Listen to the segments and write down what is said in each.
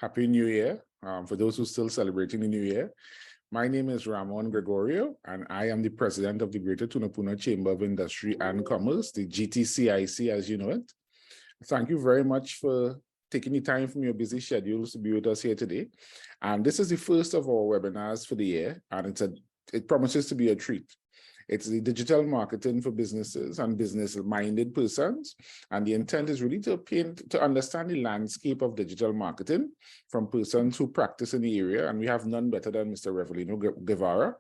Happy New Year. For those who are still celebrating the New Year, my name is Ramon Gregorio, and I am the president of the Greater Tunapuna Chamber of Industry and Commerce, the GTCIC, as you know it. Thank you very much for taking the time from your busy schedules to be with us here today. And this is the first of our webinars for the year, and it promises to be a treat. It's the digital marketing for businesses and business-minded persons. And the intent is really to understand the landscape of digital marketing from persons who practice in the area. And we have none better than Mr. Revelino Guevara,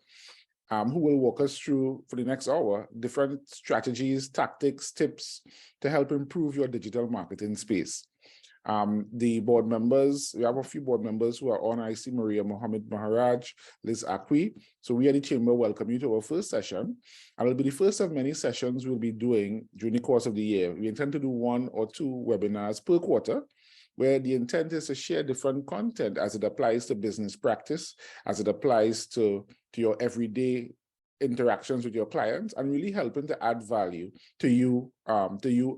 who will walk us through, for the next hour, different strategies, tactics, tips to help improve your digital marketing space. The board members, we have a few board members who are on. I see Maria Mohammed Maharaj, Liz Akwi. So we at the Chamber welcome you to our first session. And it'll be the first of many sessions we'll be doing during the course of the year. We intend to do 1 or 2 webinars per quarter, where the intent is to share different content as it applies to business practice, as it applies to your everyday interactions with your clients, and really helping to add value to you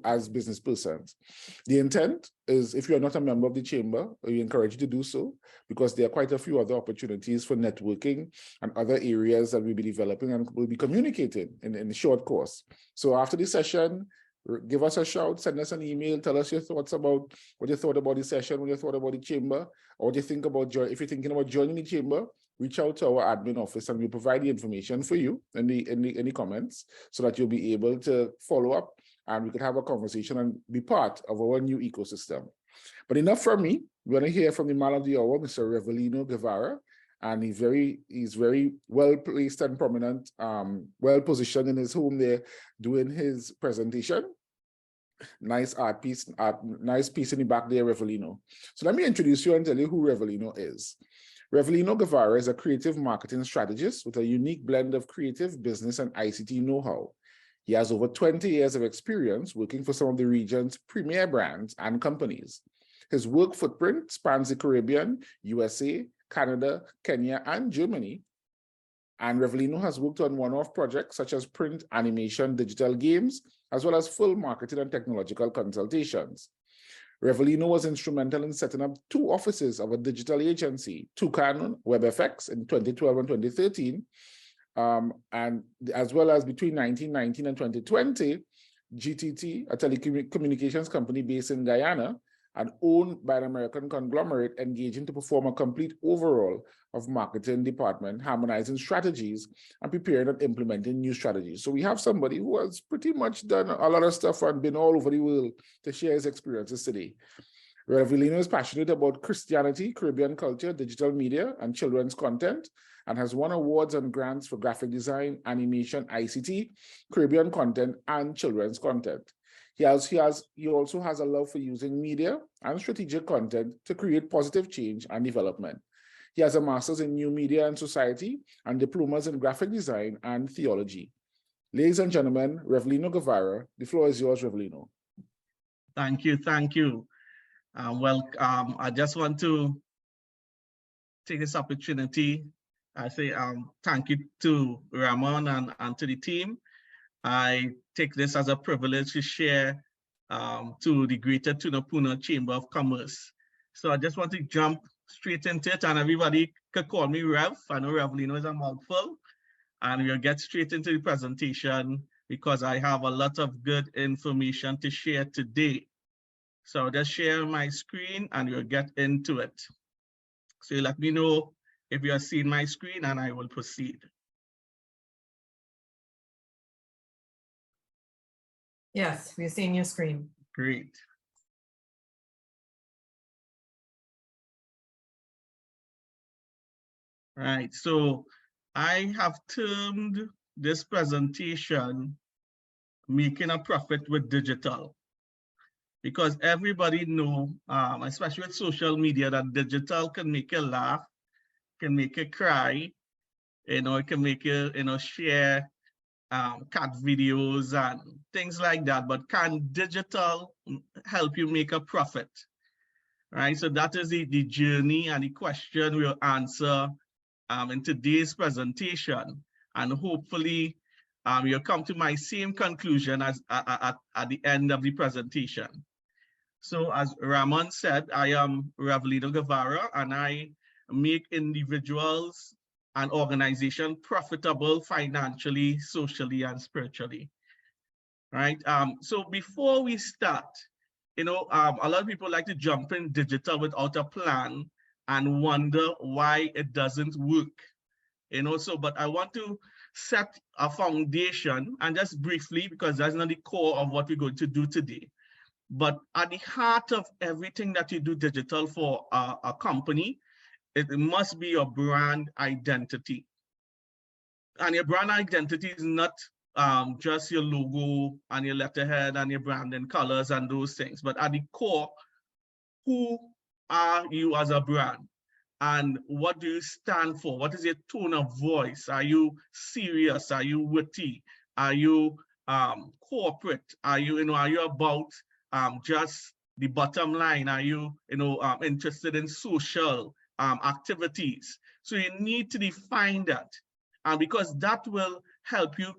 as business persons. The intent is, if you're not a member of the chamber, we encourage you to do so, because there are quite a few other opportunities for networking and other areas that we'll be developing and we'll be communicating in the short course. So after the session, give us a shout, send us an email, tell us your thoughts about what you thought about the session, what you thought about the chamber, or what you think about, if you're thinking about joining the chamber, reach out to our admin office and we'll provide the information for you in the comments so that you'll be able to follow up and we could have a conversation and be part of our new ecosystem. But enough from me. We're going to hear from the man of the hour, Mr. Revelino Guevara, and he's very well placed and prominent, well positioned in his home there doing his presentation. Nice art piece, nice piece in the back there, Revelino. So let me introduce you and tell you who Revelino is. Revelino Guevara is a creative marketing strategist with a unique blend of creative, business, and ICT know-how. He has over 20 years of experience working for some of the region's premier brands and companies. His work footprint spans the Caribbean, USA, Canada, Kenya, and Germany. And Revelino has worked on one-off projects such as print, animation, digital games, as well as full marketing and technological consultations. Revelino was instrumental in setting up 2 offices of a digital agency, Toucan WebFX in 2012 and 2013, and as well as between 1919 and 2020, GTT, a telecommunications company based in Guyana and owned by an American conglomerate, engaging to perform a complete overhaul of marketing department, harmonizing strategies and preparing and implementing new strategies. So we have somebody who has pretty much done a lot of stuff and been all over the world to share his experiences today. Revelino is passionate about Christianity, Caribbean culture, digital media, and children's content, and has won awards and grants for graphic design, animation, ICT, Caribbean content, and children's content. He also has a love for using media and strategic content to create positive change and development. He has a master's in new media and society and diplomas in graphic design and theology. Ladies and gentlemen, Revelino Guevara, the floor is yours, Revelino. Thank you. I just want to take this opportunity. I say thank you to Ramon and to the team. I take this as a privilege to share to the Greater Tunapuna Chamber of Commerce. So I just want to jump straight into it, and everybody could call me Rev. I know Revelino is a mouthful, and we'll get straight into the presentation because I have a lot of good information to share today. So I'll just share my screen and we'll get into it. So let me know if you are seeing my screen and I will proceed. Yes, we're seeing your screen. Great. Right, so I have termed this presentation Making a Profit with Digital, because everybody know, especially with social media, that digital can make you laugh, can make you cry, it can make you, share cat videos and things like that, but can digital help you make a profit? Right, so that is the journey and the question we'll answer in today's presentation, and hopefully you'll come to my same conclusion as at the end of the presentation. So as Ramon said, I am Revelino Guevara, and I make individuals and organizations profitable financially, socially, and spiritually. Right. So before we start, a lot of people like to jump in digital without a plan and wonder why it doesn't work. But I want to set a foundation, and just briefly, because that's not the core of what we're going to do today. But at the heart of everything that you do digital for a company, it must be your brand identity. And your brand identity is not just your logo and your letterhead and your branding colors and those things, but at the core, who are you as a brand? And what do you stand for? What is your tone of voice? Are you serious? Are you witty? Are you corporate? Are you about just the bottom line? Are you interested in social activities? So you need to define that, because that will help you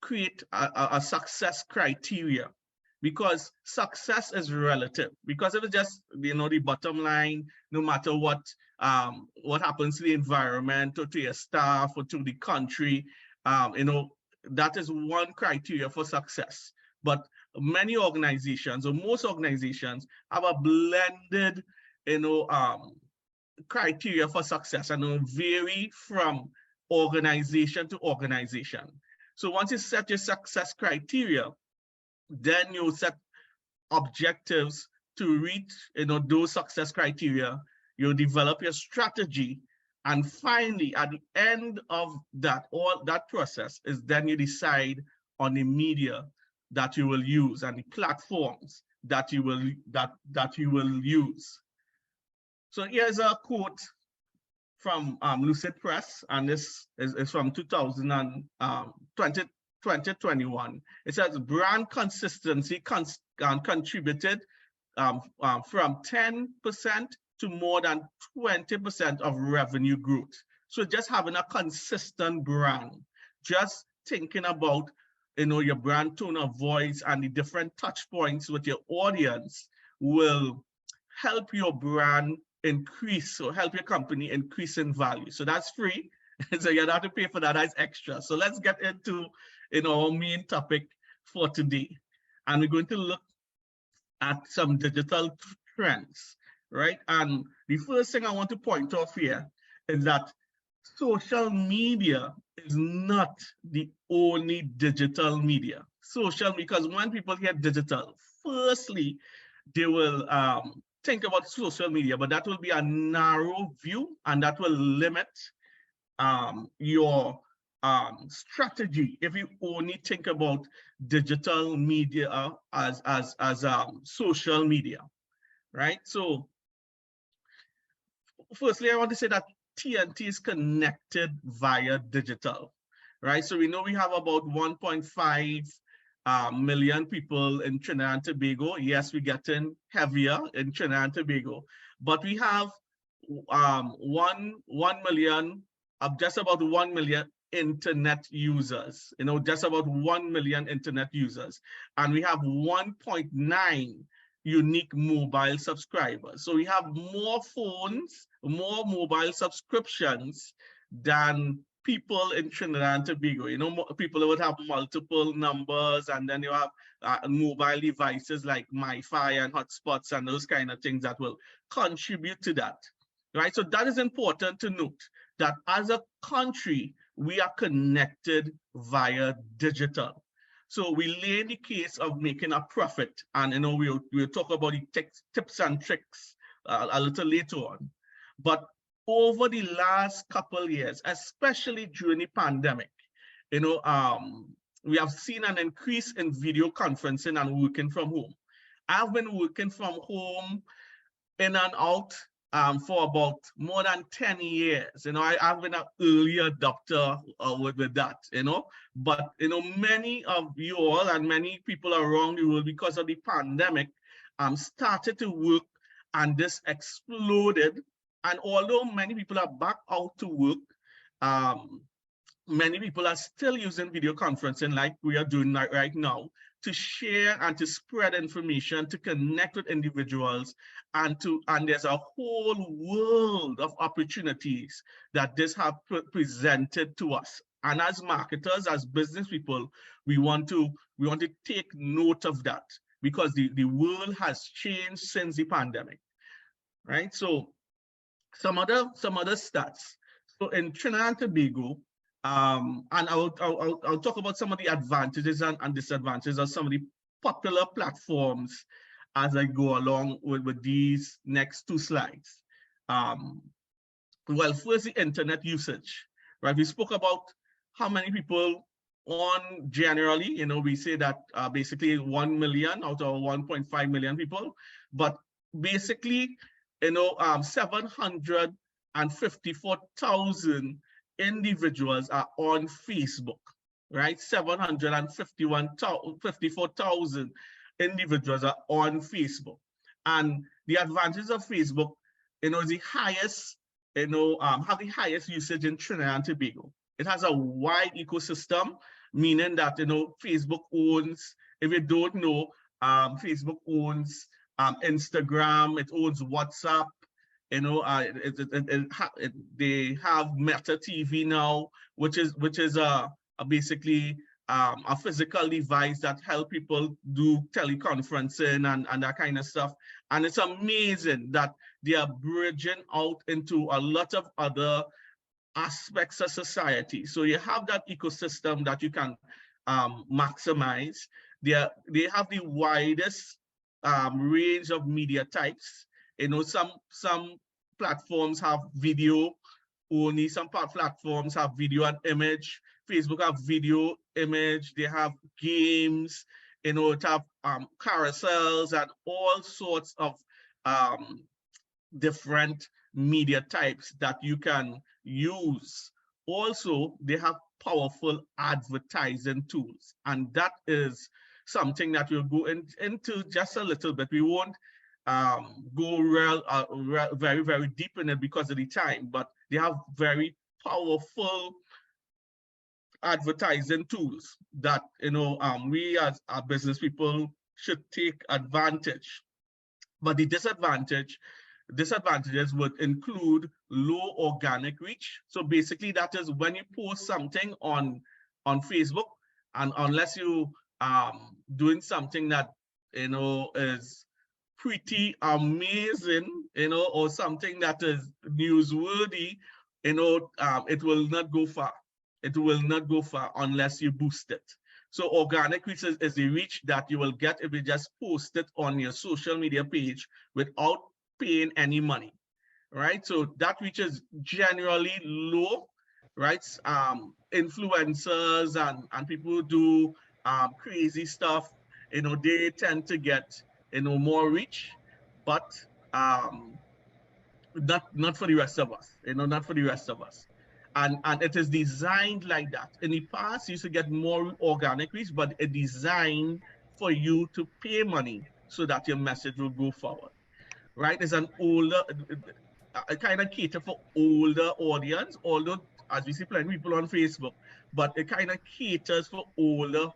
create a success criteria. Because success is relative. Because if it's just the bottom line, no matter what happens to the environment or to your staff or to the country, that is one criteria for success. But many organizations, or most organizations, have a blended criteria for success, and will vary from organization to organization. So once you set your success criteria, then you set objectives to reach those success criteria. You develop your strategy, and finally, at the end of that process is then you decide on the media that you will use and the platforms that you will use. So here's a quote from Lucid Press, and this is from 2021. It says brand consistency contributed from 10% to more than 20% of revenue growth. So just having a consistent brand, just thinking about your brand tone of voice and the different touch points with your audience will help your brand increase, or help your company increase in value. So that's free. So you don't have to pay for that, that's extra. So let's get into our main topic for today. And we're going to look at some digital trends, right? And the first thing I want to point off here is that social media is not the only digital media. Because when people hear digital, firstly, they will think about social media, but that will be a narrow view, and that will limit your strategy if you only think about digital media as social media, right? So firstly, I want to say that TNT is connected via digital, right? So we know we have about 1.5 million people in Trinidad and Tobago. Yes, we're getting heavier in Trinidad and Tobago, but we have 1 million, just about 1 million internet users, just about 1 million internet users. And we have 1.9 unique mobile subscribers. So we have more phones, more mobile subscriptions than people in Trinidad and Tobago. People would have multiple numbers, and then you have mobile devices like MiFi and hotspots and those kind of things that will contribute to that, right? So that is important to note, that as a country, we are connected via digital. So we lay the case of making a profit, and we'll talk about the tips and tricks a little later on. But over the last couple of years, especially during the pandemic, we have seen an increase in video conferencing and working from home. I've been working from home in and out for about more than 10 years. I've been an early adopter with that, but many of you all and many people around the world, because of the pandemic, started to work, and this exploded. And although many people are back out to work, many people are still using video conferencing like we are doing right now to share and to spread information, to connect with individuals, and there's a whole world of opportunities that this have presented to us. And as marketers, as business people, we want to take note of that, because the world has changed since the pandemic, right? So some other stats. So in Trinidad and Tobago, and I'll talk about some of the advantages and disadvantages of some of the popular platforms as I go along with these next two slides. Well, first, the internet usage, right? We spoke about how many people on generally, you know, we say that basically 1 million out of 1.5 million people, but basically, you know, 754,000 individuals are on Facebook, right? 754,000 individuals are on Facebook. And the advantage of Facebook, you know, is the highest, you know, have the highest usage in Trinidad and Tobago. It has a wide ecosystem, meaning that, you know, Facebook owns, if you don't know, Facebook owns Instagram, it owns WhatsApp, you know, they have Meta TV now, which is basically a physical device that help people do teleconferencing and that kind of stuff. And it's amazing that they are bridging out into a lot of other aspects of society. So you have that ecosystem that you can maximize. They have the widest range of media types. You know, some platforms have video only, some platforms have video and image. Facebook have video, image, they have games, you know, it have carousels and all sorts of different media types that you can use. Also, they have powerful advertising tools, and that is something that we'll go into just a little bit. We won't go very, very deep in it because of the time, but they have very powerful advertising tools that, you know, we as business people should take advantage. But the disadvantages would include low organic reach. So basically, that is when you post something on Facebook, and unless you doing something that, you know, is pretty amazing, you know, or something that is newsworthy, you know, it will not go far. It will not go far unless you boost it. So organic reach is the reach that you will get if you just post it on your social media page without paying any money, right? So that reach is generally low, right? Influencers and people who do crazy stuff, you know, they tend to get, you know, more reach, but not for the rest of us, you know, not for the rest of us. And it is designed like that. In the past, you used to get more organic reach, but it's designed for you to pay money so that your message will go forward, right? It's an older, kind of cater for older audience, although as we see plenty of people on Facebook, but it kind of caters for older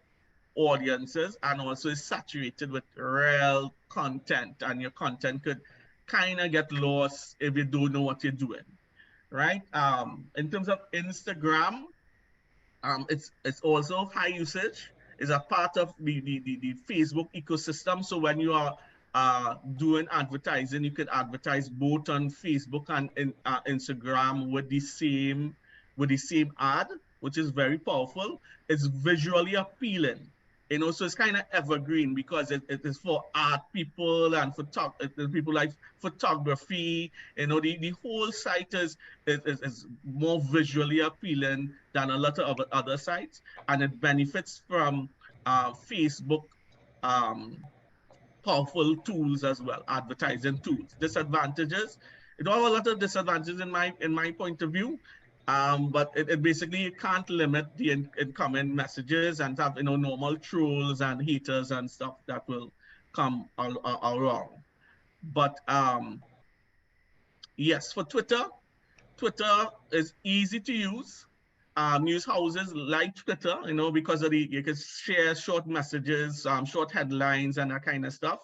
audiences and also is saturated with real content, and your content could kind of get lost if you don't know what you're doing. Right. In terms of Instagram, it's also high usage. It's a part of the Facebook ecosystem. So when you are doing advertising, you can advertise both on Facebook and Instagram with the same ad, which is very powerful. It's visually appealing. You know, so it's kind of evergreen because it is for art people and for people like photography. You know, the whole site is more visually appealing than a lot of other sites, and it benefits from Facebook powerful tools as well, advertising tools. Disadvantages, it have a lot of disadvantages in my point of view. But it basically, you can't limit the incoming messages and have, you know, normal trolls and haters and stuff that will come around. But yes, for Twitter is easy to use. news houses like Twitter, because of you can share short messages, short headlines and that kind of stuff.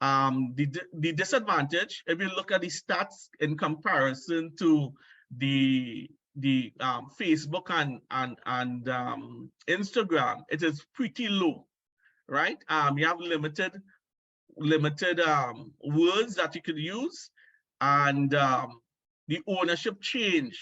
The disadvantage, if you look at the stats in comparison to the Facebook and Instagram, it is pretty low, right? You have limited words that you could use, and the ownership change,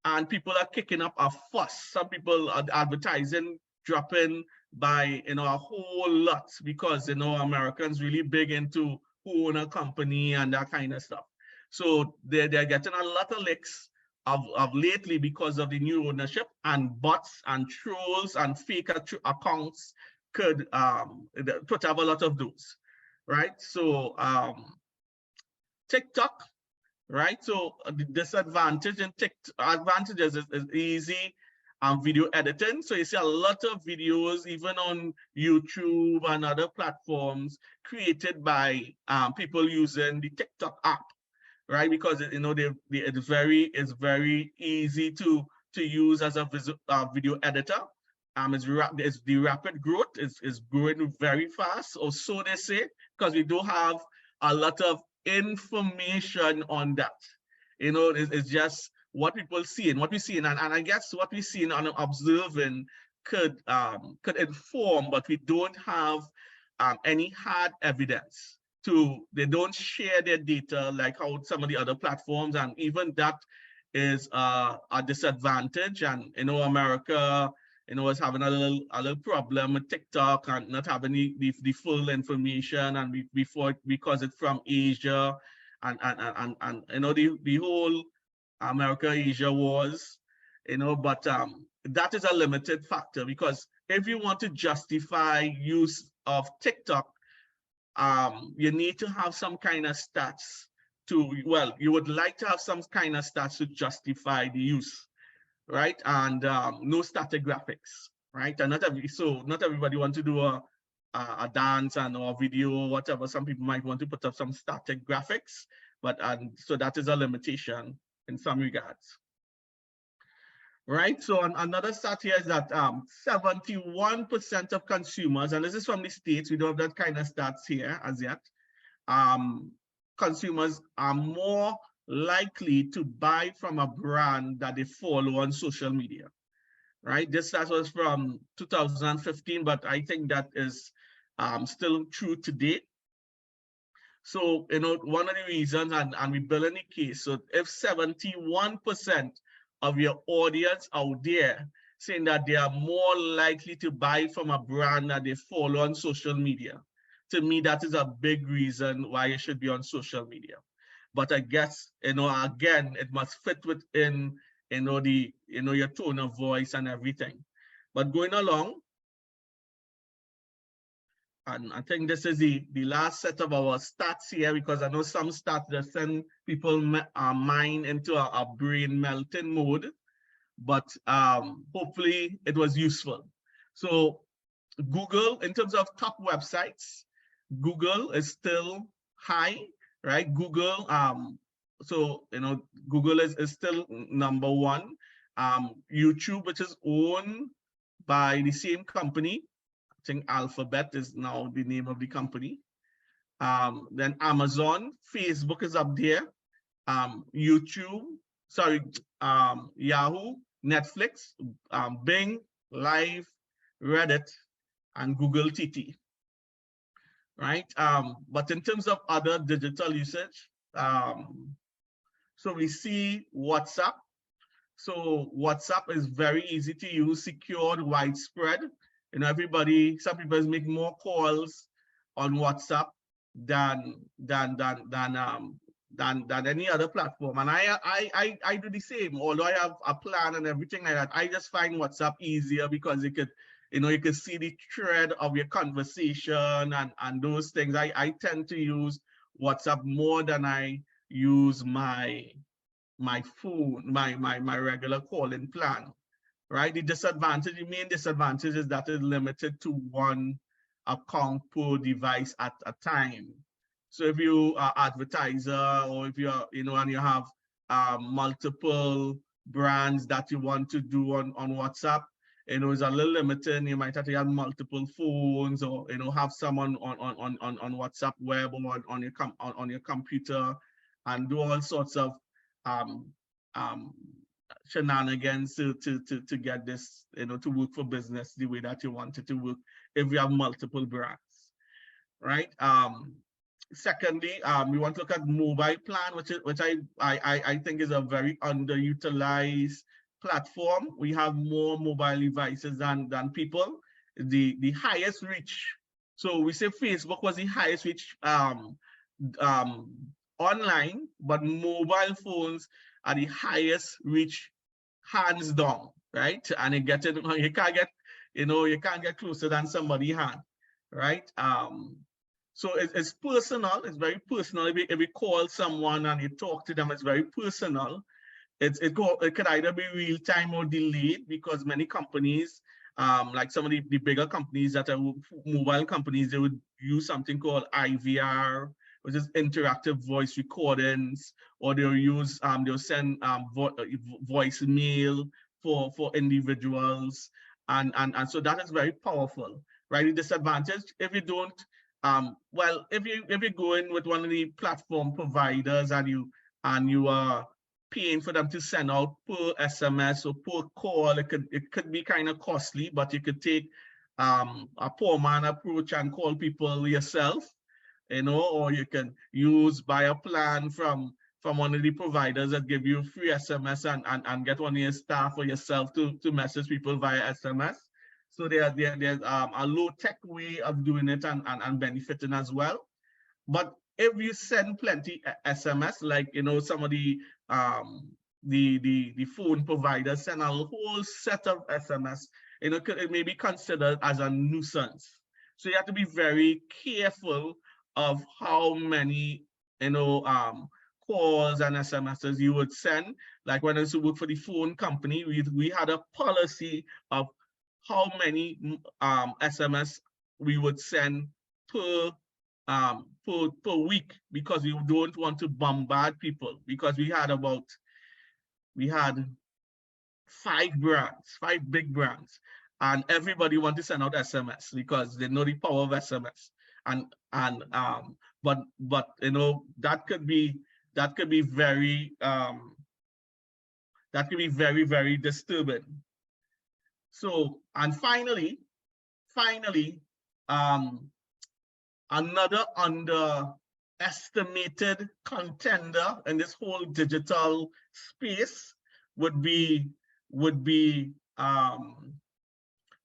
and people are kicking up a fuss. Some people are advertising dropping by a whole lot, because Americans really big into who own a company and that kind of stuff. So they're getting a lot of licks of lately because of the new ownership, and bots and trolls and fake accounts could have a lot of those, right? So TikTok, right? So the disadvantage in advantages is easy video editing. So you see a lot of videos, even on YouTube and other platforms, created by people using the TikTok app, right? Because it's very easy to use as a video editor. It's the rapid growth is growing very fast, or so they say, because we do have a lot of information on that. It's just what people see and what we see, and I guess what we see and observing could inform, but we don't have any hard evidence. They don't share their data like how some of the other platforms, and even that is a disadvantage. And America is having a little problem with TikTok and not having the full information, and because it's from Asia, and the whole America-Asia wars, but that is a limited factor, because if you want to justify use of TikTok, you need to have some kind of stats you would like to have some kind of stats to justify the use, right? And no static graphics, right? And not everybody wants to do a dance or a video or whatever. Some people might want to put up some static graphics, but so that is a limitation in some regards, right? So another stat here is that 71% of consumers, and this is from the States, we don't have that kind of stats here as yet, consumers are more likely to buy from a brand that they follow on social media, right? This was from 2015, but I think that is still true today. So, one of the reasons, and we build in the case, so if 71% of your audience out there saying that they are more likely to buy from a brand that they follow on social media, to me, that is a big reason why you should be on social media. But I guess, again, it must fit within, your tone of voice and everything. But going along, and I think this is the last set of our stats here, because I know some stats that send people mind into a brain melting mode, but hopefully it was useful. So Google, in terms of top websites, Google is still high, right? Google, Google is still #1. YouTube, which is owned by the same company, I think Alphabet is now the name of the company. Then Amazon, Facebook is up there. Yahoo, Netflix, Bing, Live, Reddit, and Google TT, right? But in terms of other digital usage, so we see WhatsApp. So WhatsApp is very easy to use, secured, widespread. Some people make more calls on WhatsApp than any other platform. And I do the same, although I have a plan and everything like that. I just find WhatsApp easier because you could see the thread of your conversation and those things. I tend to use WhatsApp more than I use my phone, my regular calling plan, right? The main disadvantage is that it's limited to one account per device at a time. So if you are advertiser, or if you're, and you have multiple brands that you want to do on WhatsApp, you know, is a little limited. You might have to have multiple phones, or, you know, have someone on WhatsApp web or on your computer, and do all sorts of shenanigans to get this, you know, to work for business the way that you want it to work if you have multiple brands, right? Secondly, we want to look at mobile plan, which I think is a very underutilized platform. We have more mobile devices than people. The highest reach. So we say Facebook was the highest reach online, but mobile phones are the highest reach, hands down, right? And you can't get, you know, you can't get closer than somebody's hand, right? So it's personal. It's very personal. If you call someone and you talk to them, it's very personal. It could either be real time or delayed, because many companies, like some of the bigger companies that are mobile companies, they would use something called IVR, which is interactive voice recordings, or they'll use they'll send voicemail for individuals, and so that is very powerful, right? The disadvantage, if you don't, well, if you go in with one of the platform providers and you are paying for them to send out per SMS or per call, it could be kind of costly, but you could take a poor man approach and call people yourself, you know, or you can buy a plan from one of the providers that give you free SMS and get one of your staff or yourself to message people via SMS. So there's a low-tech way of doing it and benefiting as well. But if you send plenty SMS, like, you know, some of the phone providers send a whole set of SMS, you know, it may be considered as a nuisance. So you have to be very careful of how many, you know, calls and SMSs you would send. Like when I used to work for the phone company, we had a policy of how many SMS we would send per week, because we don't want to bombard people, because we had 5 big brands, and everybody wanted to send out SMS because they know the power of SMS. But you know, that could be very very disturbing. So, and finally, another underestimated contender in this whole digital space would be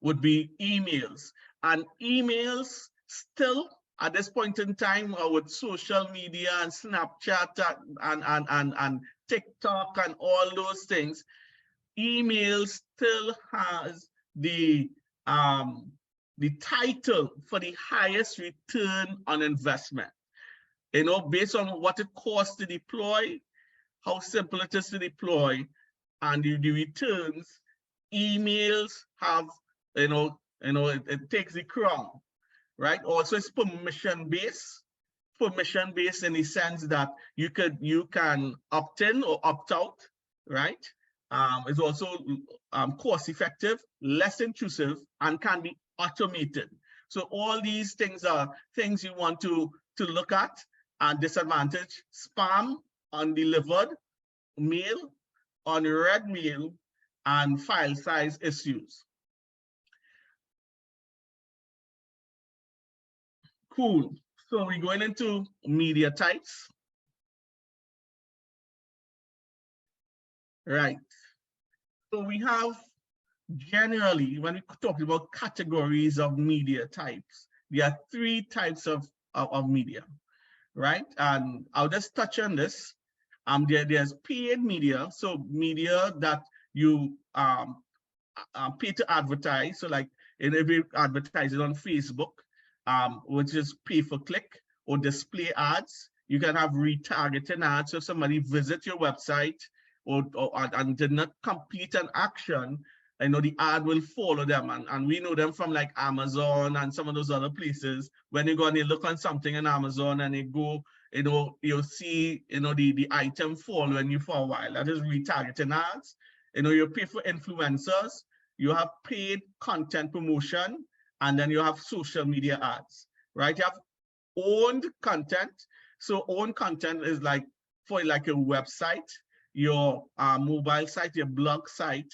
emails. And emails still, at this point in time, with social media and Snapchat and TikTok and all those things, email still has the title for the highest return on investment. You know, based on what it costs to deploy, how simple it is to deploy, and the returns, emails have, you know, it takes the crown, right? Also, it's permission-based in the sense that you can opt in or opt out, right? It's also cost-effective, less intrusive, and can be automated. So all these things are things you want to look at. And disadvantage: spam, undelivered mail, unread mail, and file size issues. Cool. So we're going into media types. Right. So we have, generally, when we talk about categories of media types, there are 3 types of media, right? And I'll just touch on this. There's paid media, so media that you pay to advertise. So like if you advertise it on Facebook, which is pay for click, or display ads. You can have retargeting ads. So if somebody visits your website and did not complete an action, I know the ad will follow them, and we know them from like Amazon and some of those other places. When you go and you look on something in Amazon and you go you'll see, the item following you for a while. That is retargeting ads. You pay for influencers, you have paid content promotion, and then you have social media ads, right? You have owned content. So owned content is like for like your website, your mobile site, your blog site,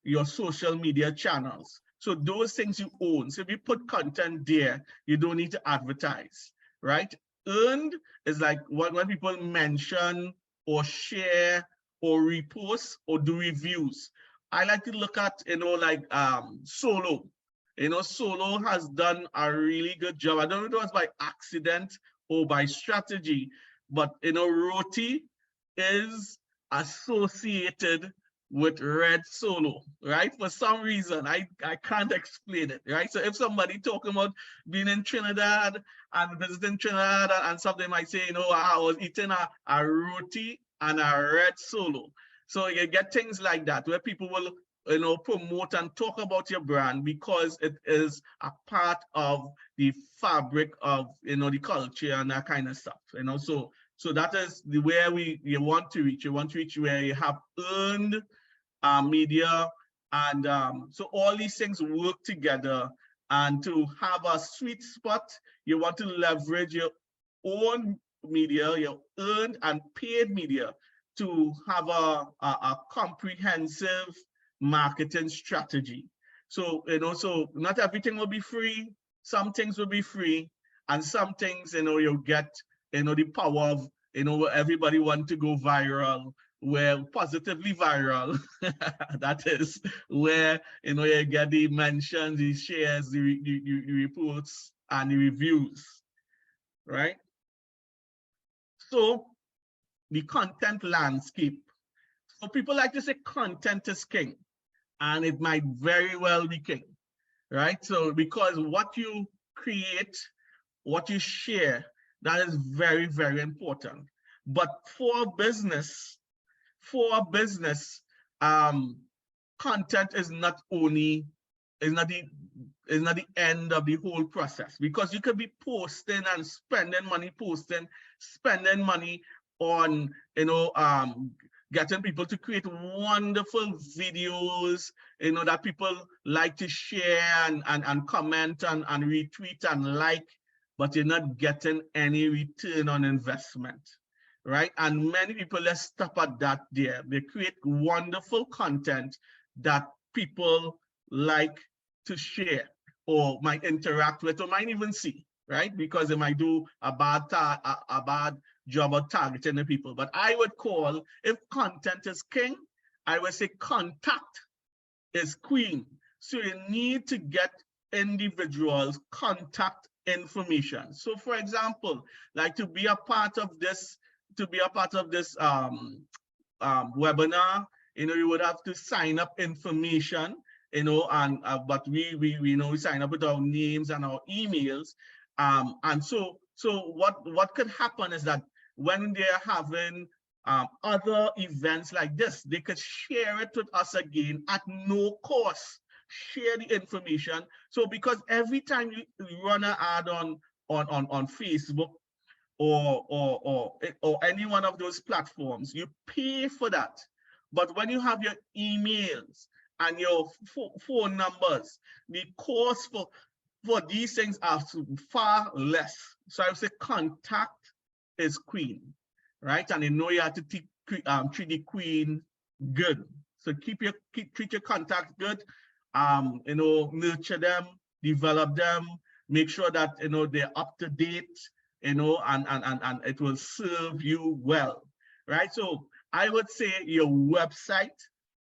your social media channels. So those things you own. So if you put content there, you don't need to advertise, right? Earned is like when people mention or share or repost or do reviews. I like to look at, like Solo. Solo has done a really good job. I don't know if it was by accident or by strategy, but Roti is associated with Red Solo, right? For some reason, I can't explain it, right? So if somebody talking about being in Trinidad and visiting Trinidad and something might say, I was eating a roti and a Red Solo. So you get things like that where people will, promote and talk about your brand because it is a part of the fabric of, the culture and that kind of stuff, So that is the way you want to reach. You want to reach where you have earned media, and so all these things work together. And to have a sweet spot, you want to leverage your own media, your earned and paid media, to have a comprehensive marketing strategy. So so not everything will be free. Some things will be free, and some things you'll get the power of where everybody want to go viral, where positively viral. That is where you get the mentions, the shares, the reports, and the reviews, right? So the content landscape. So people like to say content is king, and it might very well be king, right? So because what you create, what you share, that is very, very important. But for business, content is not the end of the whole process, because you could be posting and spending money on getting people to create wonderful videos that people like to share and comment and retweet and like, but you're not getting any return on investment, right? And many people, let's stop at that there. They create wonderful content that people like to share or might interact with or might even see, right? Because they might do a bad job of targeting the people. But I would call, if content is king, I would say contact is queen. So you need to get individuals' contact information. So for example, like to be a part of this webinar, you would have to sign up information, but we sign up with our names and our emails. And so what could happen is that when they're having other events like this, they could share it with us again at no cost. Share the information. So because every time you run an ad on Facebook or any one of those platforms, you pay for that. But when you have your emails and your phone numbers, the cost for these things are far less. So I would say contact is queen, right? And you have to treat the queen good. So treat your contact good. Nurture them, develop them, make sure that they're up to date, and it will serve you well, right? So I would say your website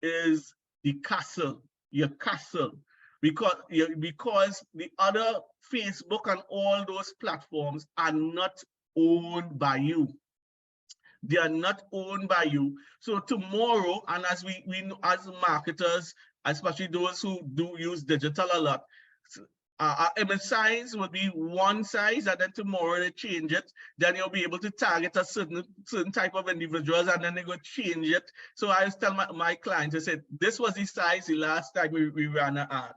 is the castle, your castle, because the other Facebook and all those platforms are not owned by you. They are not owned by you. So tomorrow, and as we know, as marketers, especially those who do use digital a lot, our image size will be one size, and then tomorrow they change it. Then you'll be able to target a certain type of individuals, and then they go change it. So I always tell my clients, I said, this was the size the last time we ran an ad,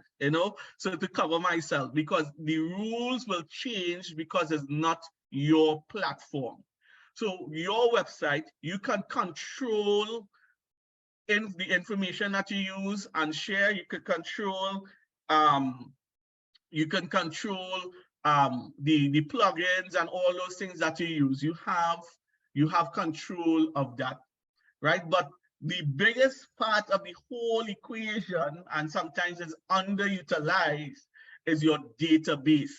so to cover myself, because the rules will change because it's not your platform. So your website, you can control the information that you use and share. You can control the plugins and all those things that you use. You have control of that, right? But the biggest part of the whole equation, and sometimes is underutilized, is your database.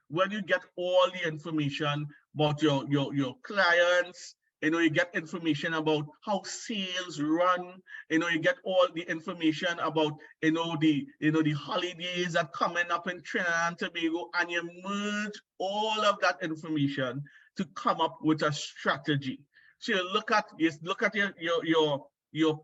When you get all the information about your clients, you get information about how sales run, you get all the information about, the holidays that coming up in Trinidad and Tobago, and you merge all of that information to come up with a strategy. So you look at your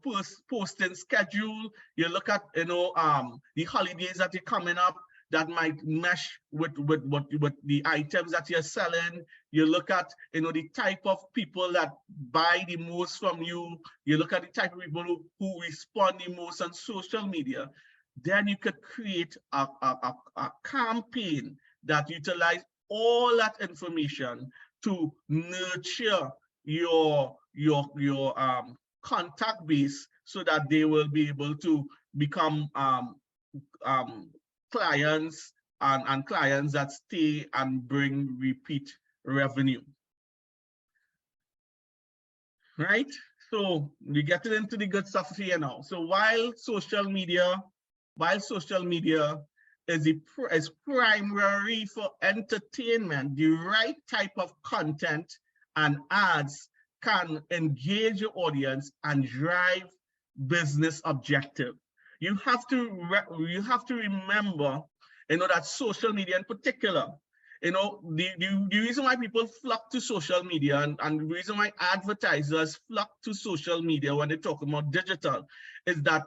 posting schedule, you look at, the holidays that are coming up that might mesh with the items that you're selling. You look at, the type of people that buy the most from you. You look at the type of people who respond the most on social media. Then you could create a campaign that utilize all that information to nurture your contact base, so that they will be able to become clients and clients that stay and bring repeat revenue. Right? So we get into the good stuff here now. So while social media is primary for entertainment, the right type of content and ads can engage your audience and drive business objective. You have to remember, that social media in particular, the reason why people flock to social media and the reason why advertisers flock to social media when they talk about digital is that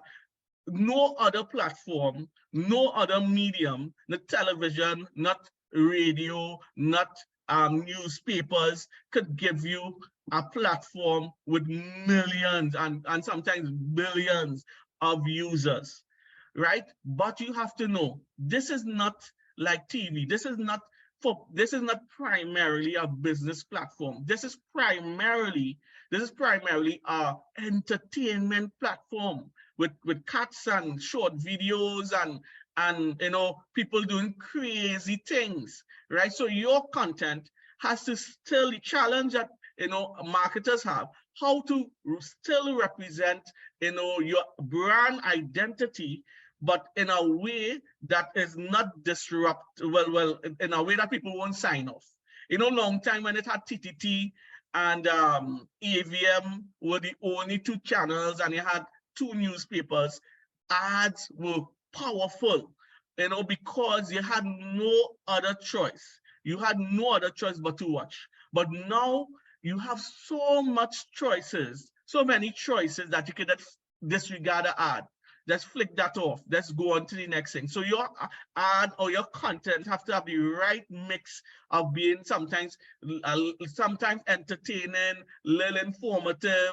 no other platform, no other medium, not television, not radio, not newspapers could give you a platform with millions and sometimes billions of users, right? But you have to know, this is not like TV. This is not primarily a business platform. This is primarily a entertainment platform with cuts and short videos and people doing crazy things, right? So your content has to still the challenge that marketers have, how to still represent your brand identity, but in a way that is not disrupt, in a way that people won't sign off. Long time when it had TTT and AVM were the only two channels, and you had two newspapers, ads were powerful, because you had no other choice. You had no other choice but to watch. But now you have so many choices that you can disregard an ad. Let's flick that off. Let's go on to the next thing. So your ad or your content have to have the right mix of being sometimes entertaining, little informative,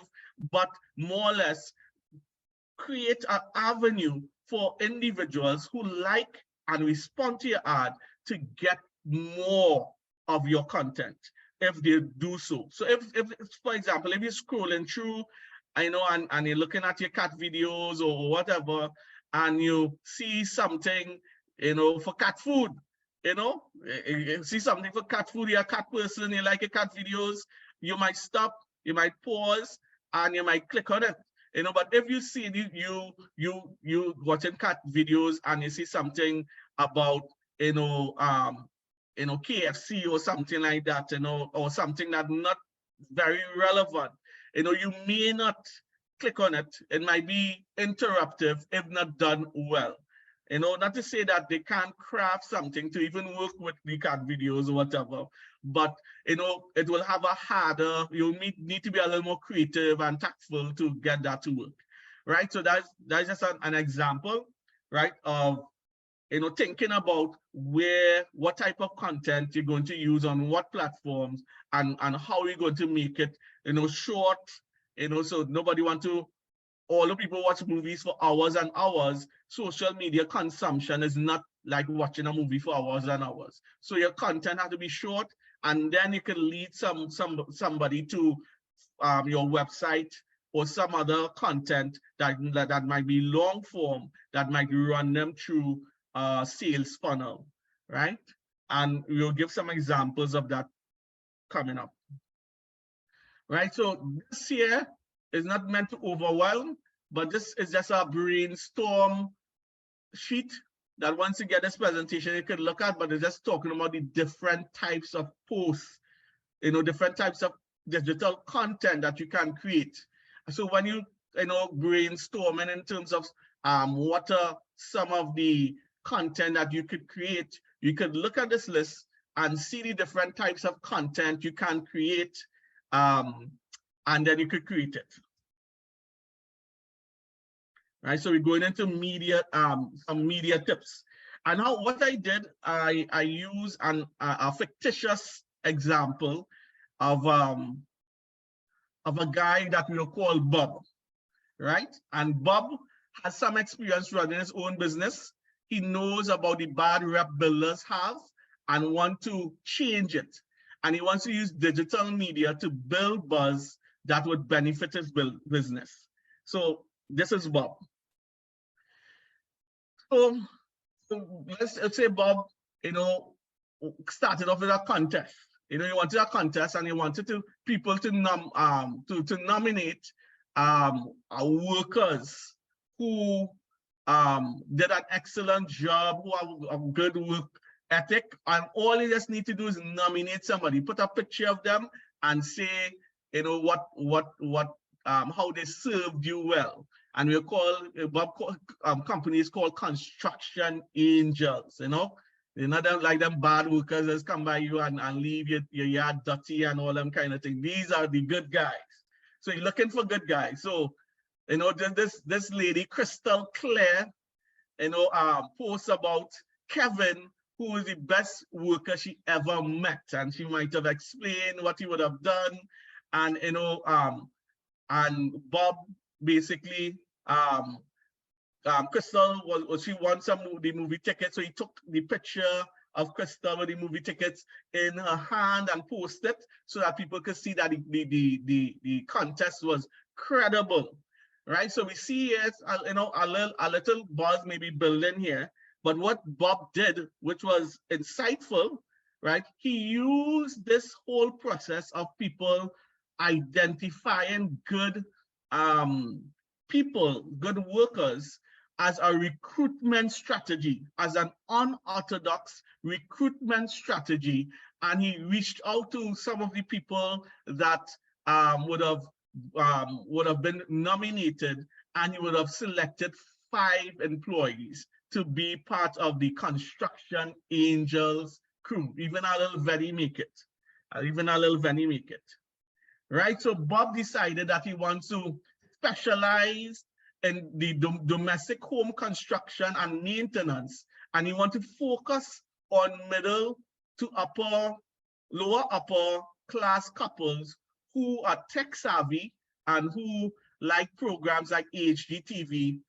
but more or less create an avenue for individuals who like and respond to your ad to get more of your content if they do so. So if for example, if you're scrolling through, and you're looking at your cat videos or whatever, and you see something, for cat food, you see something for cat food, you're a cat person, you like your cat videos, you might stop, you might pause, and you might click on it. But if you see you watching cat videos and you see something about KFC or something like that, or something that's not very relevant, you may not click on it. It might be interruptive if not done well. Not to say that they can't craft something to even work with the cat videos or whatever, but it will have a harder, you need to be a little more creative and tactful to get that to work, right? So that's just an example, right, of thinking about what type of content you're going to use on what platforms and how you're going to make it short, so nobody all the people watch movies for hours and hours. Social media consumption is not like watching a movie for hours and hours. So your content has to be short and then you can lead somebody to your website or some other content that might be long form, that might run them through a sales funnel, right? And we'll give some examples of that coming up, right? So this here is not meant to overwhelm, but this is just a brainstorm sheet that once you get this presentation, you could look at, but it's just talking about the different types of posts, different types of digital content that you can create. So when you brainstorming in terms of what are some of the content that you could create, you could look at this list and see the different types of content you can create, and then you could create it. Right, so we're going into media, some media tips. And what I did, I use a fictitious example of a guy that we'll call Bob, right? And Bob has some experience running his own business. He knows about the bad rep builders have and want to change it. And he wants to use digital media to build buzz that would benefit his business. So this is Bob. So let's say Bob, started off with a contest. He wanted a contest and he wanted people to nominate workers who did an excellent job, who have a good work ethic, and all you just need to do is nominate somebody, put a picture of them, and say, how they served you well. And we call companies called construction angels. They're not like them bad workers that come by you and leave your yard dirty and all them kind of thing. These are the good guys. So you're looking for good guys. So this lady, Crystal Claire, posts about Kevin, who is the best worker she ever met, and she might have explained what he would have done, and and Bob basically, Crystal she won the movie tickets, so he took the picture of Crystal with the movie tickets in her hand and posted it so that people could see that the contest was credible, right? So we see here, a little buzz maybe building here, but what Bob did, which was insightful, right? He used this whole process of people identifying good people, good workers, as a recruitment strategy, as an unorthodox recruitment strategy. And he reached out to some of the people that would have been nominated, and he would have selected 5 employees to be part of the Construction Angels crew. Even a little Venny make it. Right, so Bob decided that he wants to specialize in the domestic home construction and maintenance, and he wants to focus on middle to lower upper class couples who are tech savvy and who like programs like HGTV,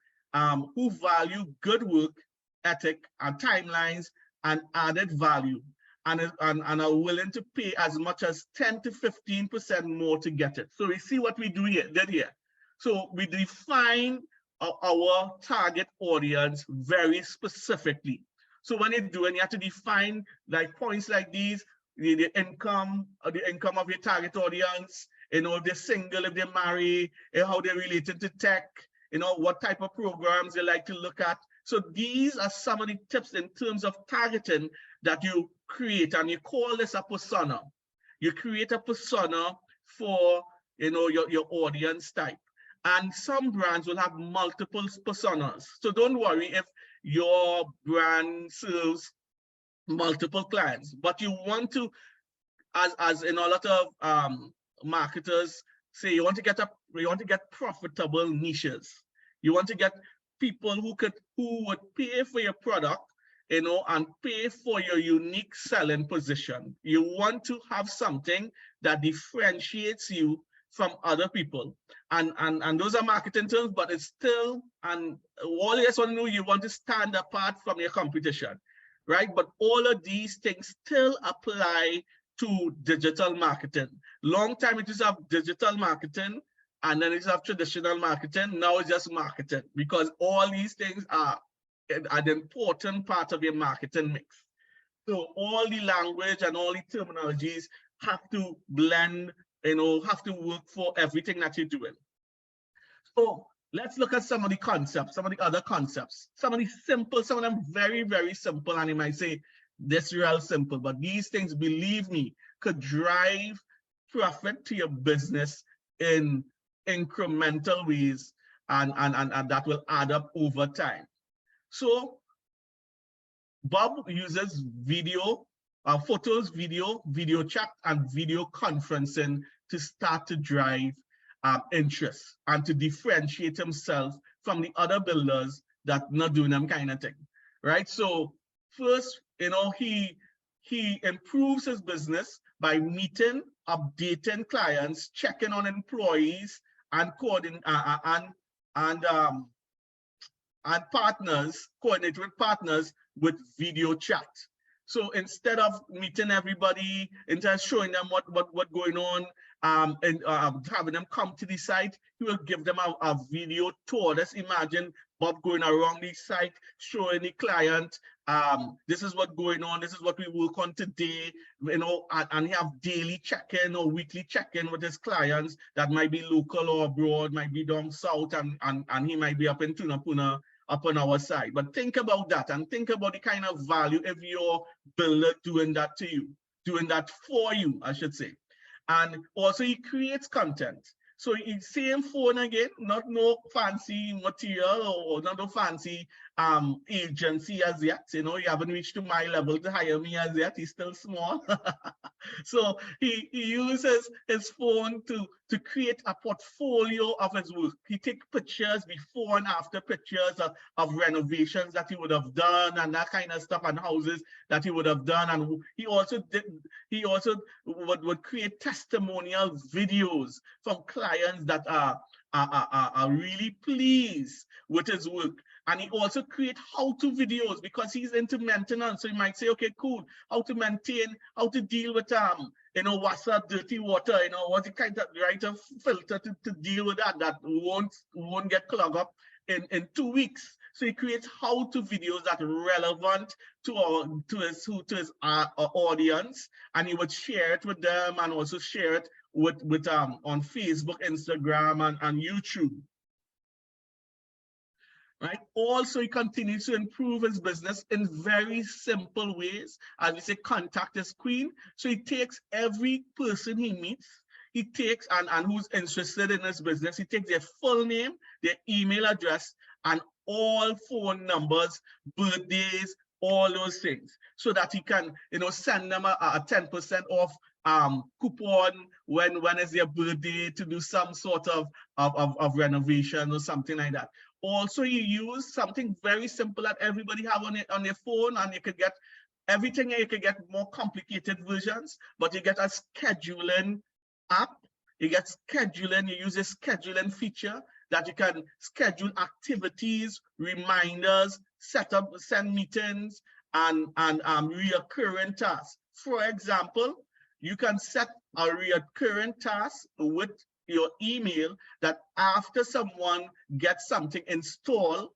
who value good work ethic and timelines and added value, and are willing to pay as much as 10 to 15% more to get it. So we see what we did here. So we define our target audience very specifically. So when you're doing, you have to define like points like these, the income of your target audience, if they're single, if they're married, how they're related to tech, what type of programs they like to look at. So these are some of the tips in terms of targeting that you create, and you call this a persona. You create a persona for your audience type. And some brands will have multiple personas. So don't worry if your brand serves multiple clients, but you want to, as in a lot of marketers say, you want to get profitable niches. You want to get people who would pay for your product, and pay for your unique selling position. You want to have something that differentiates you from other people. And those are marketing terms, but it's still, and all you just want to know, you want to stand apart from your competition, right? But all of these things still apply to digital marketing. Long time it used to have digital marketing, and then it's have traditional marketing. Now it's just marketing, because all these things are an important part of your marketing mix. So all the language and all the terminologies have to blend, have to work for everything that you're doing. So let's look at some of the concepts, some of the other concepts, some of the simple, some of them very, very simple. And you might say, this is real simple, but these things, believe me, could drive profit to your business in incremental ways, and that will add up over time. So Bob uses video, photos, video chat, and video conferencing to start to drive interest and to differentiate himself from the other builders that not doing them kind of thing, right? So first, he improves his business by meeting, updating clients, checking on employees, and partners, coordinate with partners with video chat. So instead of meeting everybody, instead of showing them what going on, and having them come to the site, he will give them a video tour. Let's imagine Bob going around the site, showing the client, this is what's going on, this is what we work on today, and he have daily check-in or weekly check-in with his clients that might be local or abroad, might be down south, and he might be up in Tunapuna, up on our side. But think about that, and think about the kind of value if your builder doing that to you, doing that for you, I should say. And also he creates content. So it's same phone again, not no fancy material or not no fancy agency as yet. You haven't reached to my level to hire me as yet. He's still small. So he uses his phone to create a portfolio of his work. He takes pictures, before and after pictures of renovations that he would have done and that kind of stuff, and houses that he would have done. And he also would create testimonial videos from clients that are really pleased with his work. And he also create how-to videos, because he's into maintenance. So you might say, okay, cool, how to maintain, how to deal with what's that dirty water, what the kind of right of filter to deal with that won't get clogged up in 2 weeks. So he creates how-to videos that are relevant to his audience, and he would share it with them, and also share it with on Facebook, Instagram, and YouTube. Right? Also, he continues to improve his business in very simple ways. As we say, contact is queen. So he takes every person he meets, he takes and who's interested in his business, he takes their full name, their email address, and all phone numbers, birthdays, all those things, so that he can send them a 10% off coupon when it's their birthday, to do some sort of renovation or something like that. Also, you use something very simple that everybody have on their phone, and you could get everything. You could get more complicated versions, but you get a scheduling app. You get scheduling. You use a scheduling feature that you can schedule activities, reminders, send meetings, and reoccurring tasks. For example, you can set a reoccurring task with your email that after someone gets something installed,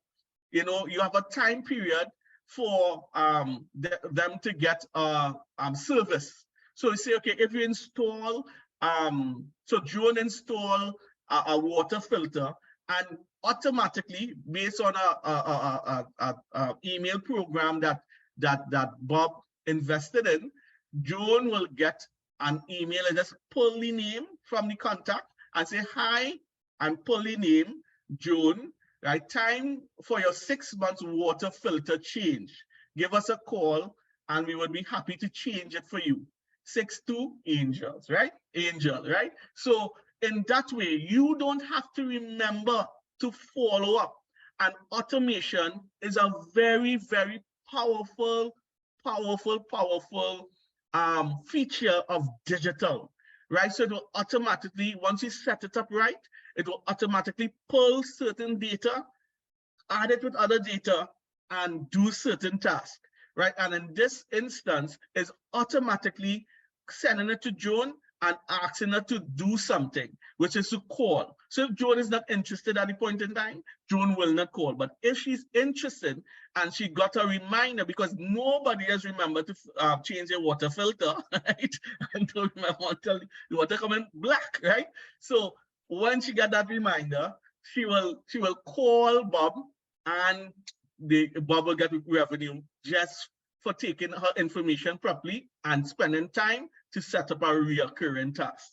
you have a time period for them to get service. So you say, okay, if you install, so Joan install a water filter, and automatically, based on a email program that Bob invested in, Joan will get an email and just pull the name from the contact and say, hi, and pull the name, Joan, right? Time for your 6 months water filter change. Give us a call and we would be happy to change it for you. 62 Angels, right? Angel, right? So in that way, you don't have to remember to follow up. And automation is a very, very powerful feature of digital, right? So it will automatically, once you set it up right, it will automatically pull certain data, add it with other data, and do certain tasks, right? And in this instance, is automatically sending it to Joan and asking her to do something, which is to call. So if Joan is not interested at the point in time, Joan will not call. But if she's interested and she got a reminder, because nobody has remembered to change their water filter, right? And don't remember until the water coming black, right? So when she got that reminder, she will call Bob, and Bob will get revenue just for taking her information properly and spending time to set up a recurring task,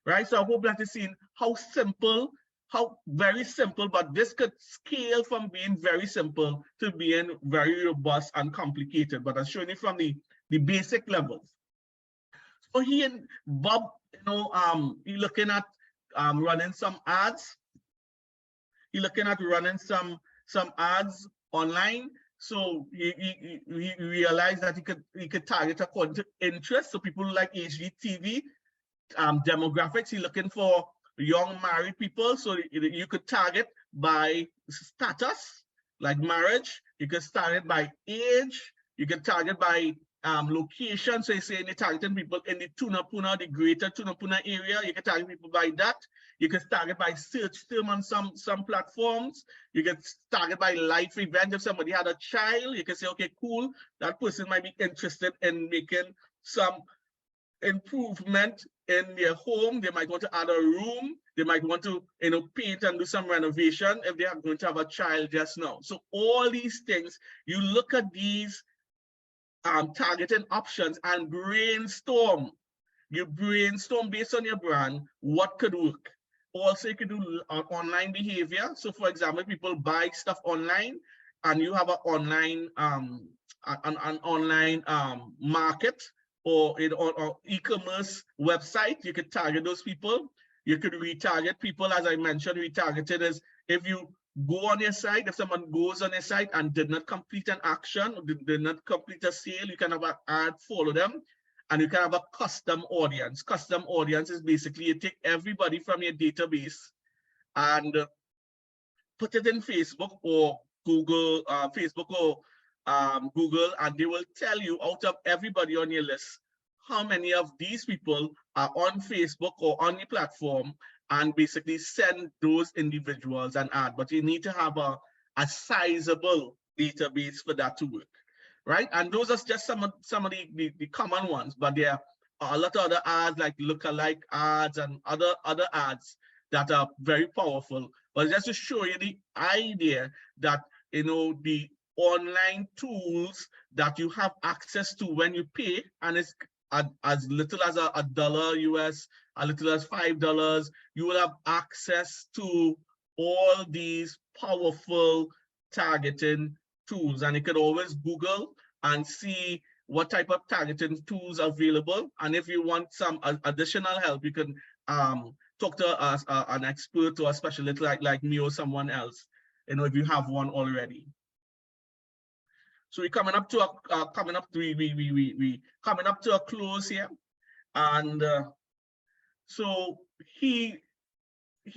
right? So I hope that you've seen how simple, how very simple, but this could scale from being very simple to being very robust and complicated. But I'm showing you from the basic levels. So he and Bob, he's looking at running some ads. He's looking at running some ads online. So he realized that he could target according to interest. So people like HGTV, demographics, he's looking for young married people. So you could target by status, like marriage. You could target by age. You could target by location. So you're saying you're targeting people in the Tunapuna, the greater Tunapuna area. You can target people by that. You can target by search term on some platforms. You can target by life event. If somebody had a child, you can say, okay, cool, that person might be interested in making some improvement in their home. They might want to add a room. They might want to, paint and do some renovation if they are going to have a child just now. So all these things, you look at these targeting options and brainstorm. You brainstorm based on your brand, what could work. Also, you could do online behavior. So for example, people buy stuff online and you have an online market or e-commerce website, you could target those people. You could retarget people. As I mentioned, retargeted is if you go on your site, if someone goes on your site and did not complete an action, or did not complete a sale, you can have an ad follow them, and you can have a custom audience. Custom audience is basically you take everybody from your database and put it in Facebook or Google, Google, and they will tell you out of everybody on your list, how many of these people are on Facebook or on the platform, and basically send those individuals an ad. But you need to have a sizable database for that to work, right? And those are just some of the common ones, but there are a lot of other ads like lookalike ads and other ads that are very powerful. But just to show you the idea that, the online tools that you have access to when you pay, and it's as little as $1 US, as little as $5, you will have access to all these powerful targeting tools. And you can always Google and see what type of targeting tools are available. And if you want some additional help, you can talk to an expert or a specialist like me or someone else, if you have one already. So we're coming up to a close here, and so he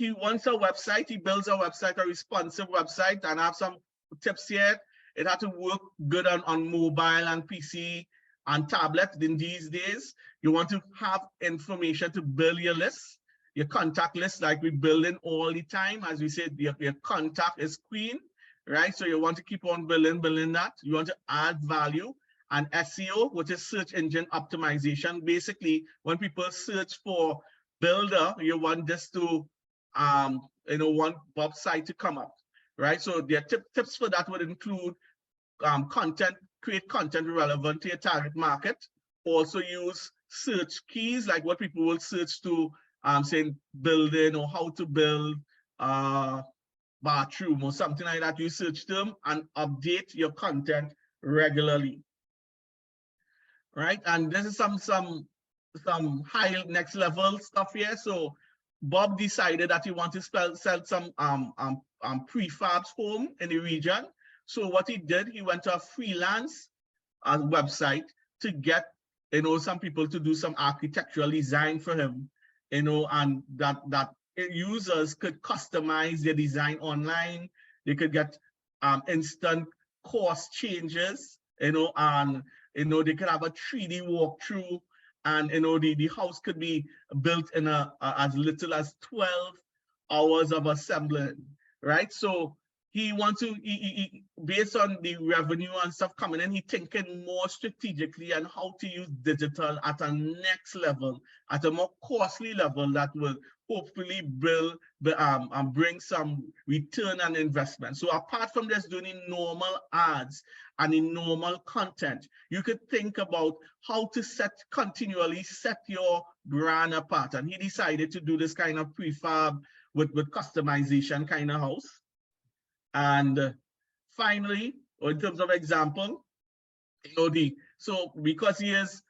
wants a website. He builds a website, a responsive website, and I have some tips here. It had to work good on mobile and PC and tablet. In these days, you want to have information to build your list, your contact list, like we build in all the time. As we said, your contact is queen. Right, so you want to keep on building that. You want to add value, and SEO, which is search engine optimization. Basically, when people search for builder, you want this to, want Bob's site to come up, right? So their tips for that would include create content relevant to your target market. Also use search keys, like what people will search to, saying building or how to build, bathroom or something like that. You search them and update your content regularly, right? And this is some high next level stuff here. So Bob decided that he wanted to sell some prefabs home in the region. So what he did, he went to a freelance website to get some people to do some architectural design for him, and that users could customize their design online. They could get instant cost changes, and they could have a 3D walkthrough And the house could be built in as little as 12 hours of assembling, right? So he wants to, based on the revenue and stuff coming in, he thinking more strategically on how to use digital at a next level, at a more costly level that will hopefully bring some return on investment. So apart from just doing normal ads and in normal content, you could think about how to continually set your brand apart. And he decided to do this kind of prefab with customization kind of house. And finally, or in terms of example, so because he is,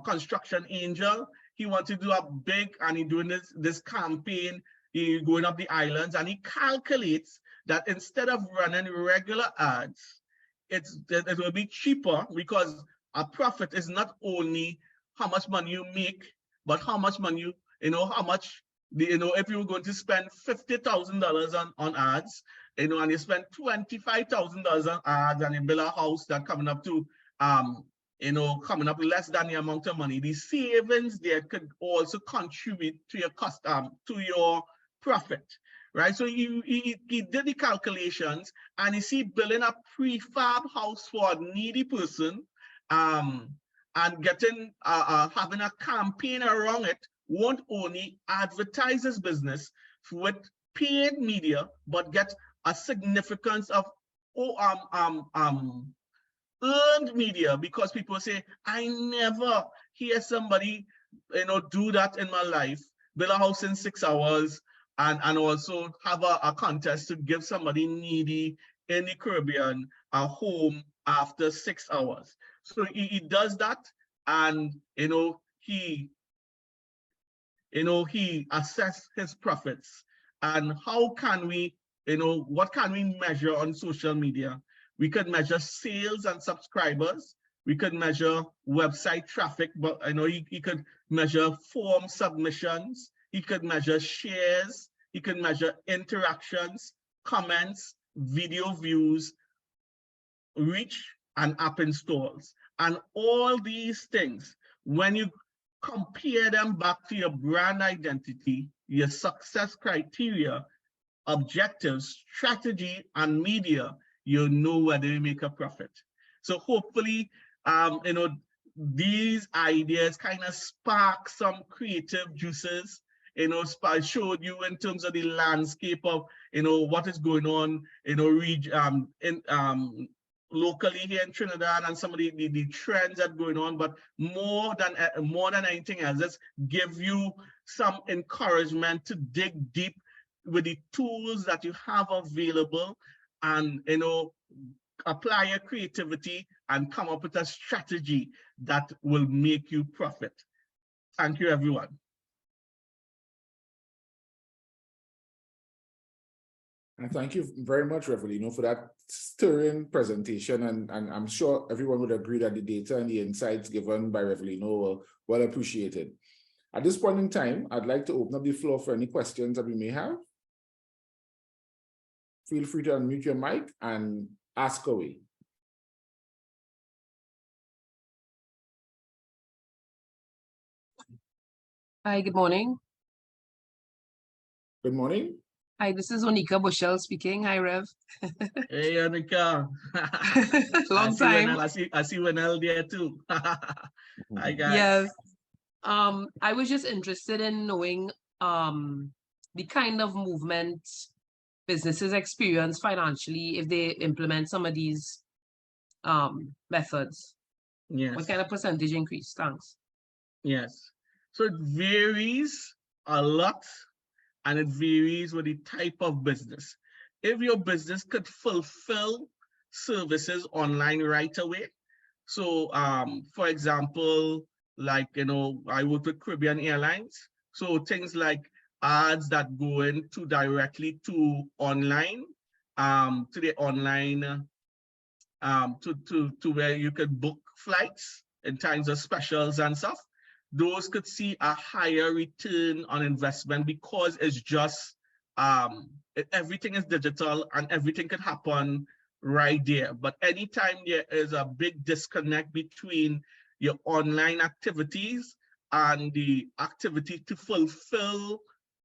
construction angel, he wants to do a big, and he's doing this campaign, he going up the islands, and he calculates that instead of running regular ads, it will be cheaper, because a profit is not only how much money you make, but how much money how much, if you were going to spend $50,000 on ads, and you spend $25,000 on ads, and you build a house that coming up to coming up less than the amount of money, the savings there could also contribute to your cost, to your profit, right? So he did the calculations, and you see building a prefab house for a needy person, and getting having a campaign around it won't only advertise his business with paid media, but get a significance of earned media, because people say, I never hear somebody do that in my life, build a house in 6 hours, and also have a contest to give somebody needy in the Caribbean a home after 6 hours. So he does that, and he assess his profits. And how can we, what can we measure on social media? We could measure sales and subscribers. We could measure website traffic, but he could measure form submissions. He could measure shares. He could measure interactions, comments, video views, reach, and app installs. And all these things, when you compare them back to your brand identity, your success criteria, objectives, strategy, and media, you know whether you make a profit. So hopefully, these ideas kind of spark some creative juices, showed you in terms of the landscape of, what is going on, locally here in Trinidad, and some of the trends that are going on. But more than anything else, let's give you some encouragement to dig deep with the tools that you have available, and apply your creativity and come up with a strategy that will make you profit. Thank you, everyone. And thank you very much, Revelino, for that stirring presentation. And I'm sure everyone would agree that the data and the insights given by Revelino were well appreciated. At this point in time, I'd like to open up the floor for any questions that we may have. Feel free to unmute your mic and ask away. Hi, good morning. Good morning. Hi, this is Onika Bushell speaking. Hi, Rev. Hey, Onika. Long time. I see Wenel there too. Hi, guys. Yes. I was just interested in knowing the kind of movement businesses experience financially if they implement some of these methods. Yes. What kind of percentage increase? Thanks. Yes. So it varies a lot, and it varies with the type of business. If your business could fulfill services online right away, so for example, like I work with Caribbean Airlines, so things like ads that go into directly to online, to the online, to where you could book flights in times of specials and stuff. Those could see a higher return on investment, because it's just everything is digital and everything can happen right there. But anytime there is a big disconnect between your online activities and the activity to fulfill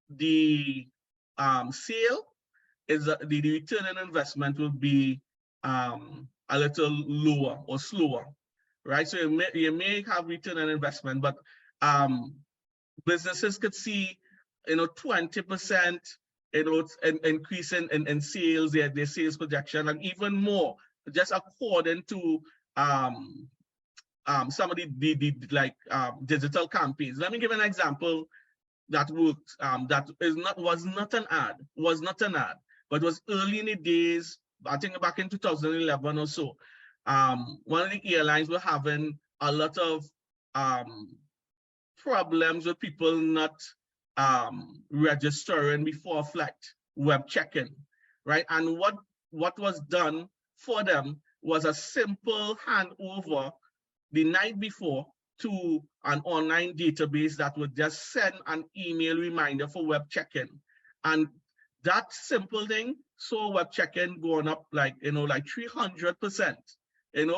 the sale, is the return on investment will be a little lower or slower, right? So you may have return on investment, but businesses could see, 20%, increase in sales, their sales projection, and even more, just according to some of the digital campaigns. Let me give an example that worked. That was not an ad, but was early in the days. I think back in 2011 or so. One of the airlines were having a lot of problems with people not registering before a flight, web check-in, right? And what was done for them was a simple handover the night before to an online database that would just send an email reminder for web check-in. And that simple thing saw web check-in going up like 300%, and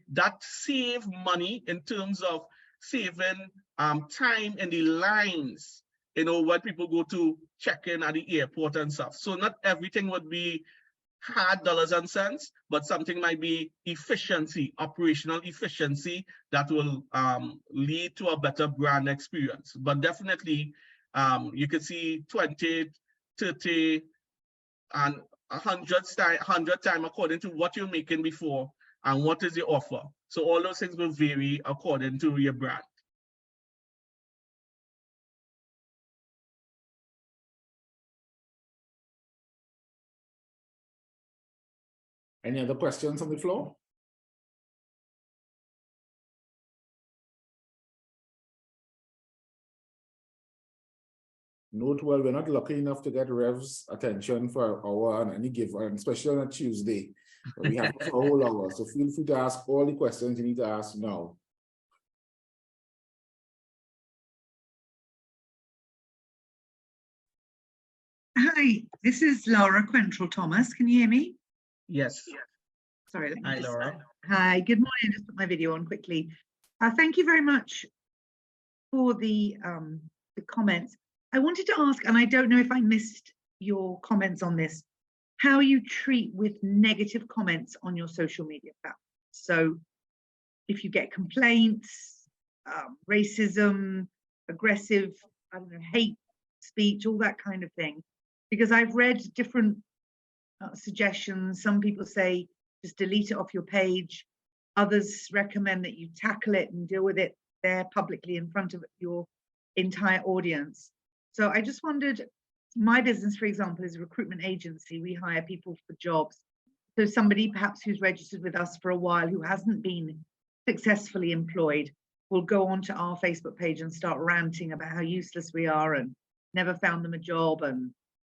that saved money in terms of saving time in the lines, when people go to check in at the airport and stuff. So not everything would be hard dollars and cents, but something might be efficiency, operational efficiency that will lead to a better brand experience. But definitely, you could see 20, 30, and 100 times according to what you're making before and what is your offer. So all those things will vary according to your brand. Any other questions on the floor? Note well, we're not lucky enough to get Rev's attention for an hour on any given, especially on a Tuesday. But we have a whole hour, so feel free to ask all the questions you need to ask now. Hi, this is Laura Quentrell Thomas. Can you hear me? Yes. Sorry. Let me Hi, Laura. Hi, good morning. Just put my video on quickly. Thank you very much for the comments. I wanted to ask, and I don't know if I missed your comments on this, how you treat with negative comments on your social media platform. So if you get complaints, racism, aggressive, I don't know, hate speech, all that kind of thing, because I've read different suggestions. Some people say just delete it off your page. Others recommend that you tackle it and deal with it there publicly in front of your entire audience. So I just wondered, my business, for example, is a recruitment agency. We hire people for jobs. So somebody perhaps who's registered with us for a while who hasn't been successfully employed will go onto our Facebook page and start ranting about how useless we are and never found them a job. And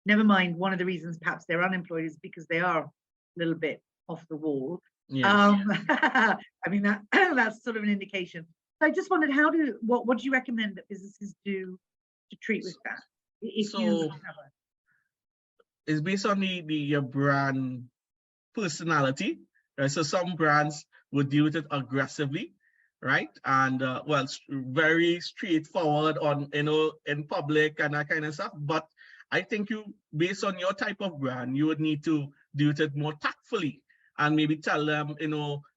never mind, one of the reasons perhaps they're unemployed is because they are a little bit off the wall. Yes. I mean, that's sort of an indication. So I just wondered, what do you recommend that businesses do to treat with that? It's based on your brand personality, right? So some brands would deal with it aggressively, right? And well, very straightforward on in public and that kind of stuff. But I think based on your type of brand, you would need to do it more tactfully and maybe tell them,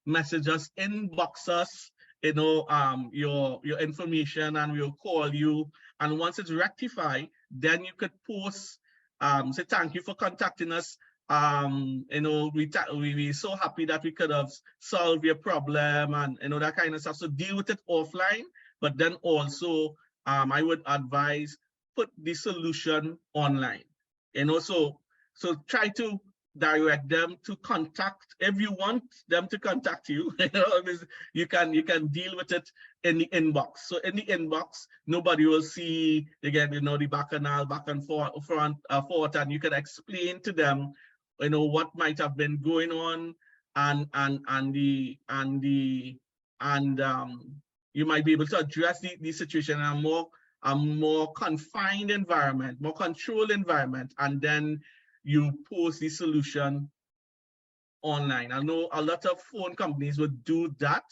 message us, inbox us, your information, and we'll call you. And once it's rectified, then you could post, say thank you for contacting us. We're so happy that we could have solved your problem, and that kind of stuff. So deal with it offline, but then also I would advise put the solution online. So try to direct them to contact. If you want them to contact you, you can deal with it in the inbox. So in the inbox, nobody will see again, the bacchanal back and forth, and you can explain to them, what might have been going on, and you might be able to address the situation in a more confined environment, more controlled environment, and then you post the solution online. I know a lot of phone companies would do that,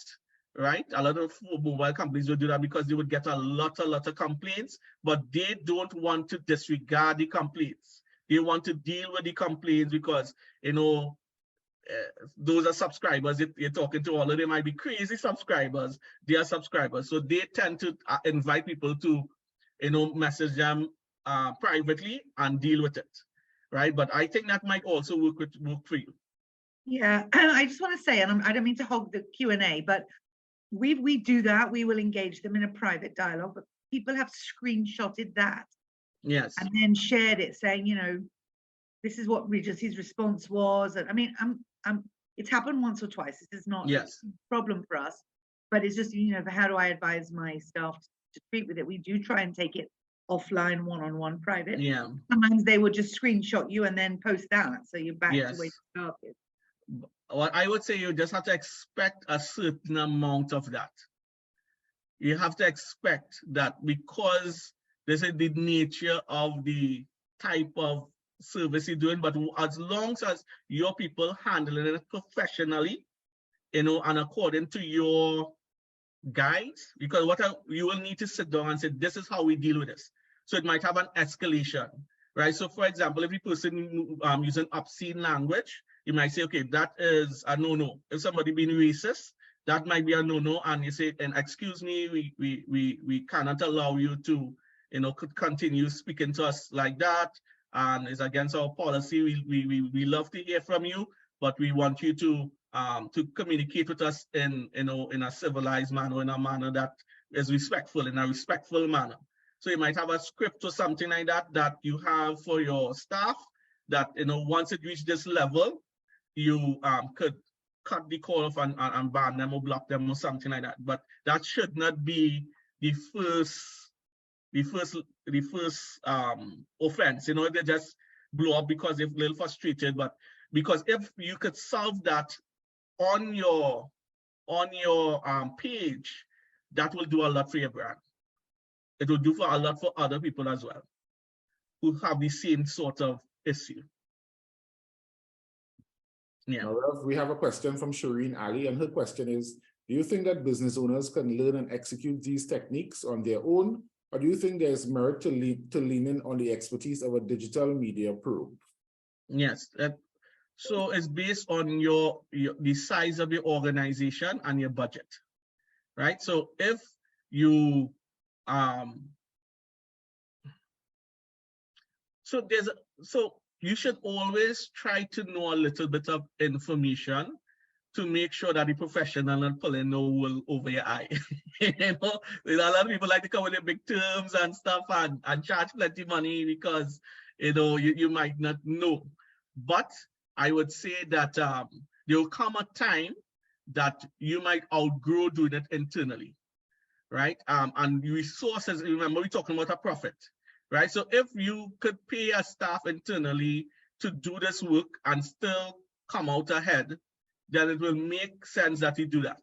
right? A lot of mobile companies would do that because they would get a lot of complaints, but they don't want to disregard the complaints. They want to deal with the complaints because, you know, those are subscribers. If you're talking to all of them, might be crazy subscribers. They are subscribers. So they tend to invite people to, you know, message them privately and deal with it, right? But I think that might also work for you. Yeah, I just want to say, and I don't mean to hog the Q&A, but we do that. We will engage them in a private dialogue, but people have screenshotted that. Yes. And then shared it saying, you know, this is what Regency's response was. And I mean, it's happened once or twice. This is not yes. a problem for us, but it's just, you know, how do I advise my staff to treat with it? We do try and take it offline, one-on-one, private. Yeah. Sometimes they would just screenshot you and then post that. So you're back yes. to where you started. Well, I would say you just have to expect a certain amount of that. You have to expect that because this is the nature of the type of service you're doing, but as long as your people handling it professionally, you know, and according to your guides, because you will need to sit down and say, this is how we deal with this. So it might have an escalation, right? So for example, if a person using obscene language, you might say, okay, that is a no-no. If somebody being racist, that might be a no-no, and you say, and excuse me, we cannot allow you to, you know, could continue speaking to us like that, and it's against our policy. We love to hear from you, but we want you to communicate with us in, you know, in a civilized manner, in a manner that is respectful, in a respectful manner. So you might have a script or something like that that you have for your staff that, you know, once it reaches this level, you could cut the call off and ban them or block them or something like that. But that should not be the first offense. You know, they just blow up because they're a little frustrated. But because if you could solve that on your page, that will do a lot for your brand. It will do for a lot for other people as well who have the same sort of issue. Yeah. Now, we have a question from Shireen Ali, and her question is, do you think that business owners can learn and execute these techniques on their own, or do you think there's merit to lean in on the expertise of a digital media pro? Yes. So it's based on the size of your organization and your budget, right? So if you so you should always try to know a little bit of information to make sure that the professional not pulling no wool over your eye. You know, a lot of people like to come with their big terms and stuff and charge plenty of money because, you know, you might not know. But I would say that there will come a time that you might outgrow doing it internally, right? And resources, remember we're talking about a profit, right? So if you could pay a staff internally to do this work and still come out ahead, then it will make sense that you do that,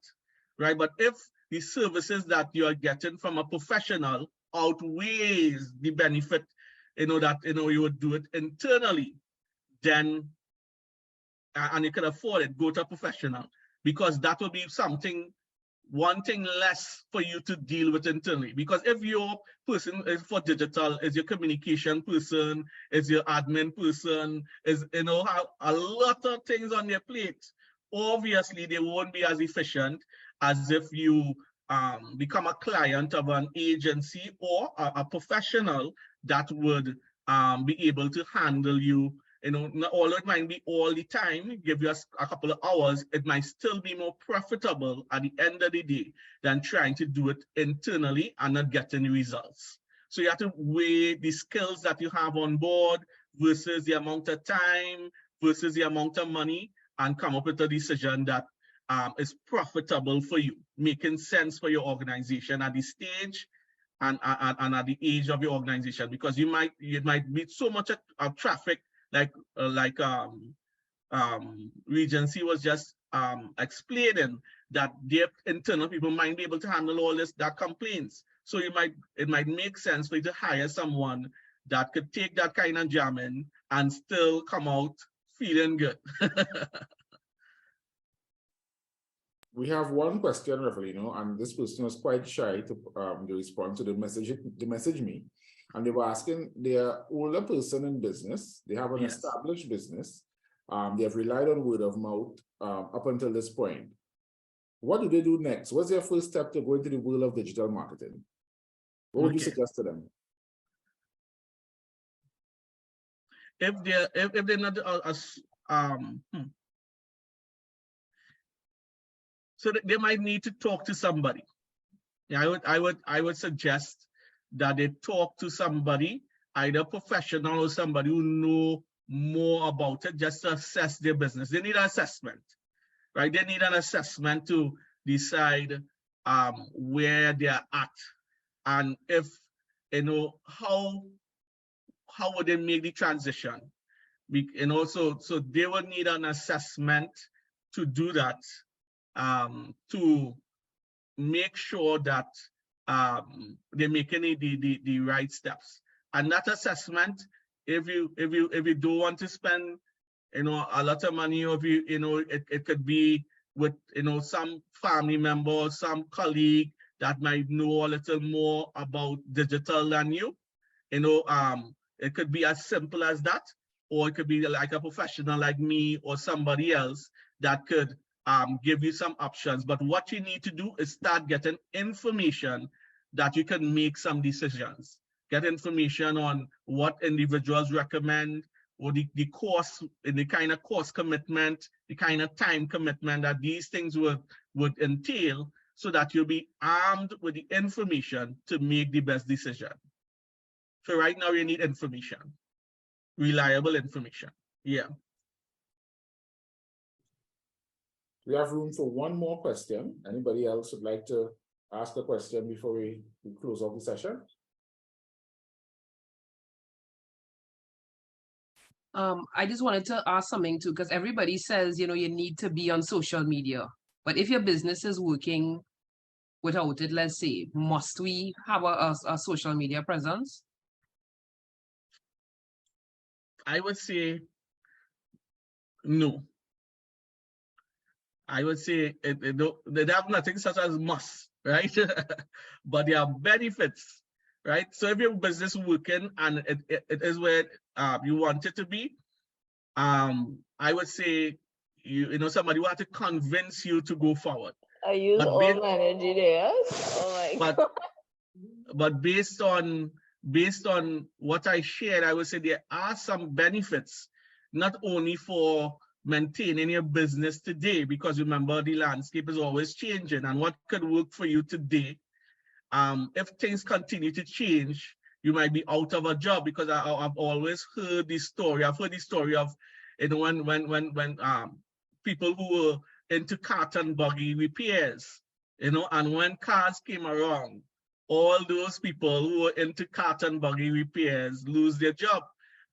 right? But if the services that you are getting from a professional outweighs the benefit, you know, that, you know, you would do it internally, then, and you can afford it, go to a professional, because that will be one thing less for you to deal with internally. Because if your person is for digital, is your communication person, is your admin person, is, you know, have a lot of things on their plate, obviously they won't be as efficient as if you become a client of an agency or a professional that would be able to handle you. You know, not all it might be all the time, give you a couple of hours, it might still be more profitable at the end of the day than trying to do it internally and not getting results. So you have to weigh the skills that you have on board versus the amount of time versus the amount of money, and come up with a decision that is profitable for you, making sense for your organization at the stage and at the age of your organization, because you might meet so much of traffic, like Regency was just explaining, that their internal people might be able to handle all that complaints. So it might make sense for you to hire someone that could take that kind of jamming and still come out feeling good. We have one question, Revelino, and this person was quite shy to respond to the message me. And they were asking, they're older person in business, they have an established business, they have relied on word of mouth up until this point. What do they do next? What's their first step to go into the world of digital marketing? What would you suggest to them? If they're not so they might need to talk to somebody. Yeah, I would suggest that they talk to somebody, either professional or somebody who know more about it, just to assess their business. They need an assessment, right? They need an assessment to decide where they're at, and if how would they make the transition. So they would need an assessment to do that, to make sure that they're making the right steps. And that assessment, if you don't want to spend a lot of money, or if it could be with some family member or some colleague that might know a little more about digital than you. It could be as simple as that, or it could be like a professional like me or somebody else that could give you some options. But what you need to do is start getting information that you can make some decisions. Get information on what individuals recommend, or the course, the kind of course commitment, the kind of time commitment that these things would entail, so that you'll be armed with the information to make the best decision. So right now you need information, reliable information. Yeah. We have room for one more question. Anybody else would like to ask a question before we close off the session? I just wanted to ask something too, because everybody says, you need to be on social media. But if your business is working without it, let's say, must we have a social media presence? I would say no. I would say they have nothing such as must, right? But there are benefits, right? So if your business working and it is where you want it to be, I would say somebody will have to convince you to go forward. I use all my energy there. Oh my God. But based on what I shared, I would say there are some benefits, not only for maintaining your business today, because remember, the landscape is always changing, and what could work for you today, if things continue to change, you might be out of a job. Because I've always heard this story. I've heard the story of when people who were into cart and buggy repairs, and when cars came around, all those people who were into cart and buggy repairs lose their job.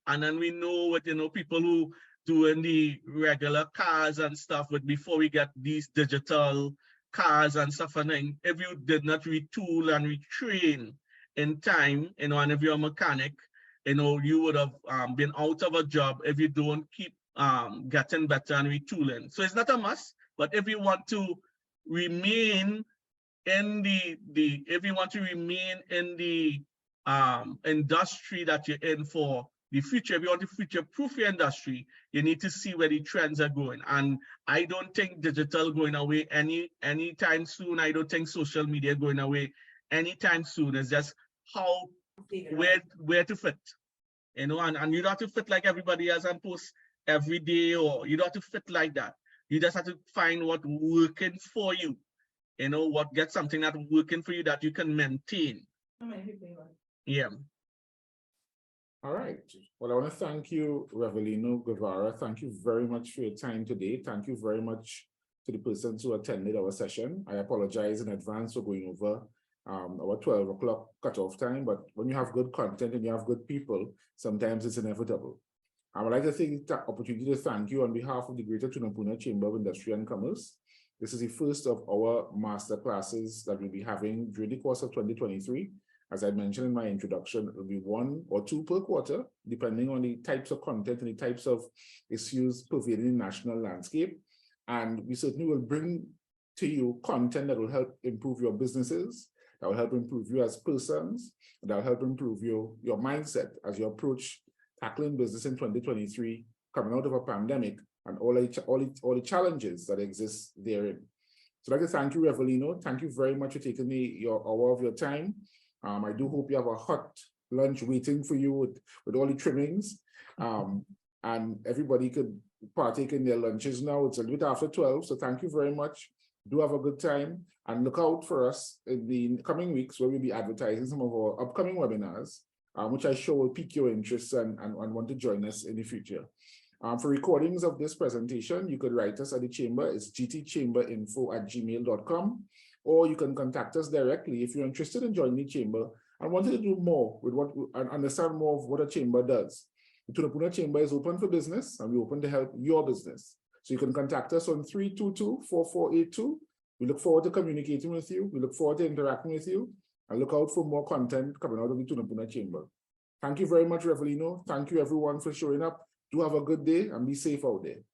And then we know what people who doing the regular cars and stuff, but before we get these digital cars and stuff, and then if you did not retool and retrain in time, and if you're a mechanic, you would have been out of a job if you don't keep getting better and retooling. So it's not a must, but if you want to remain in the industry that you're in for the future, if you want to future-proof your industry, you need to see where the trends are going. And I don't think digital going away anytime soon. I don't think social media going away anytime soon. It's just where to fit, and you don't have to fit like everybody else and post every day, or you don't have to fit like that. You just have to find what working for you, what gets something that's working for you that you can maintain. Yeah. All right. Well, I want to thank you, Revelino, Guevara. Thank you very much for your time today. Thank you very much to the persons who attended our session. I apologize in advance for going over our 12 o'clock cutoff time, but when you have good content and you have good people, sometimes it's inevitable. I would like to take the opportunity to thank you on behalf of the Greater Tunapuna Chamber of Industry and Commerce. This is the first of our master classes that we'll be having during the course of 2023. As I mentioned in my introduction, it will be 1 or 2 per quarter, depending on the types of content and the types of issues pervading the national landscape. And we certainly will bring to you content that will help improve your businesses, that will help improve you as persons, that will help improve your mindset as you approach tackling business in 2023, coming out of a pandemic and all the challenges that exist therein. So I'd like to thank you, Revelino. Thank you very much for taking your hour of your time. I do hope you have a hot lunch waiting for you with all the trimmings. And everybody could partake in their lunches now. It's a little bit after 12, so thank you very much. Do have a good time and look out for us in the coming weeks where we'll be advertising some of our upcoming webinars, which I'm sure will pique your interest and want to join us in the future. For recordings of this presentation, you could write us at the chamber. It's gtchamberinfo@gmail.com, or you can contact us directly if you're interested in joining the chamber and wanted to do more with and understand more of what a chamber does. The Tunapuna Chamber is open for business, and we're open to help your business. So you can contact us on 322-4482. We look forward to communicating with you. We look forward to interacting with you, and look out for more content coming out of the Tunapuna Chamber. Thank you very much, Revelino. Thank you, everyone, for showing up. Do have a good day and be safe out there.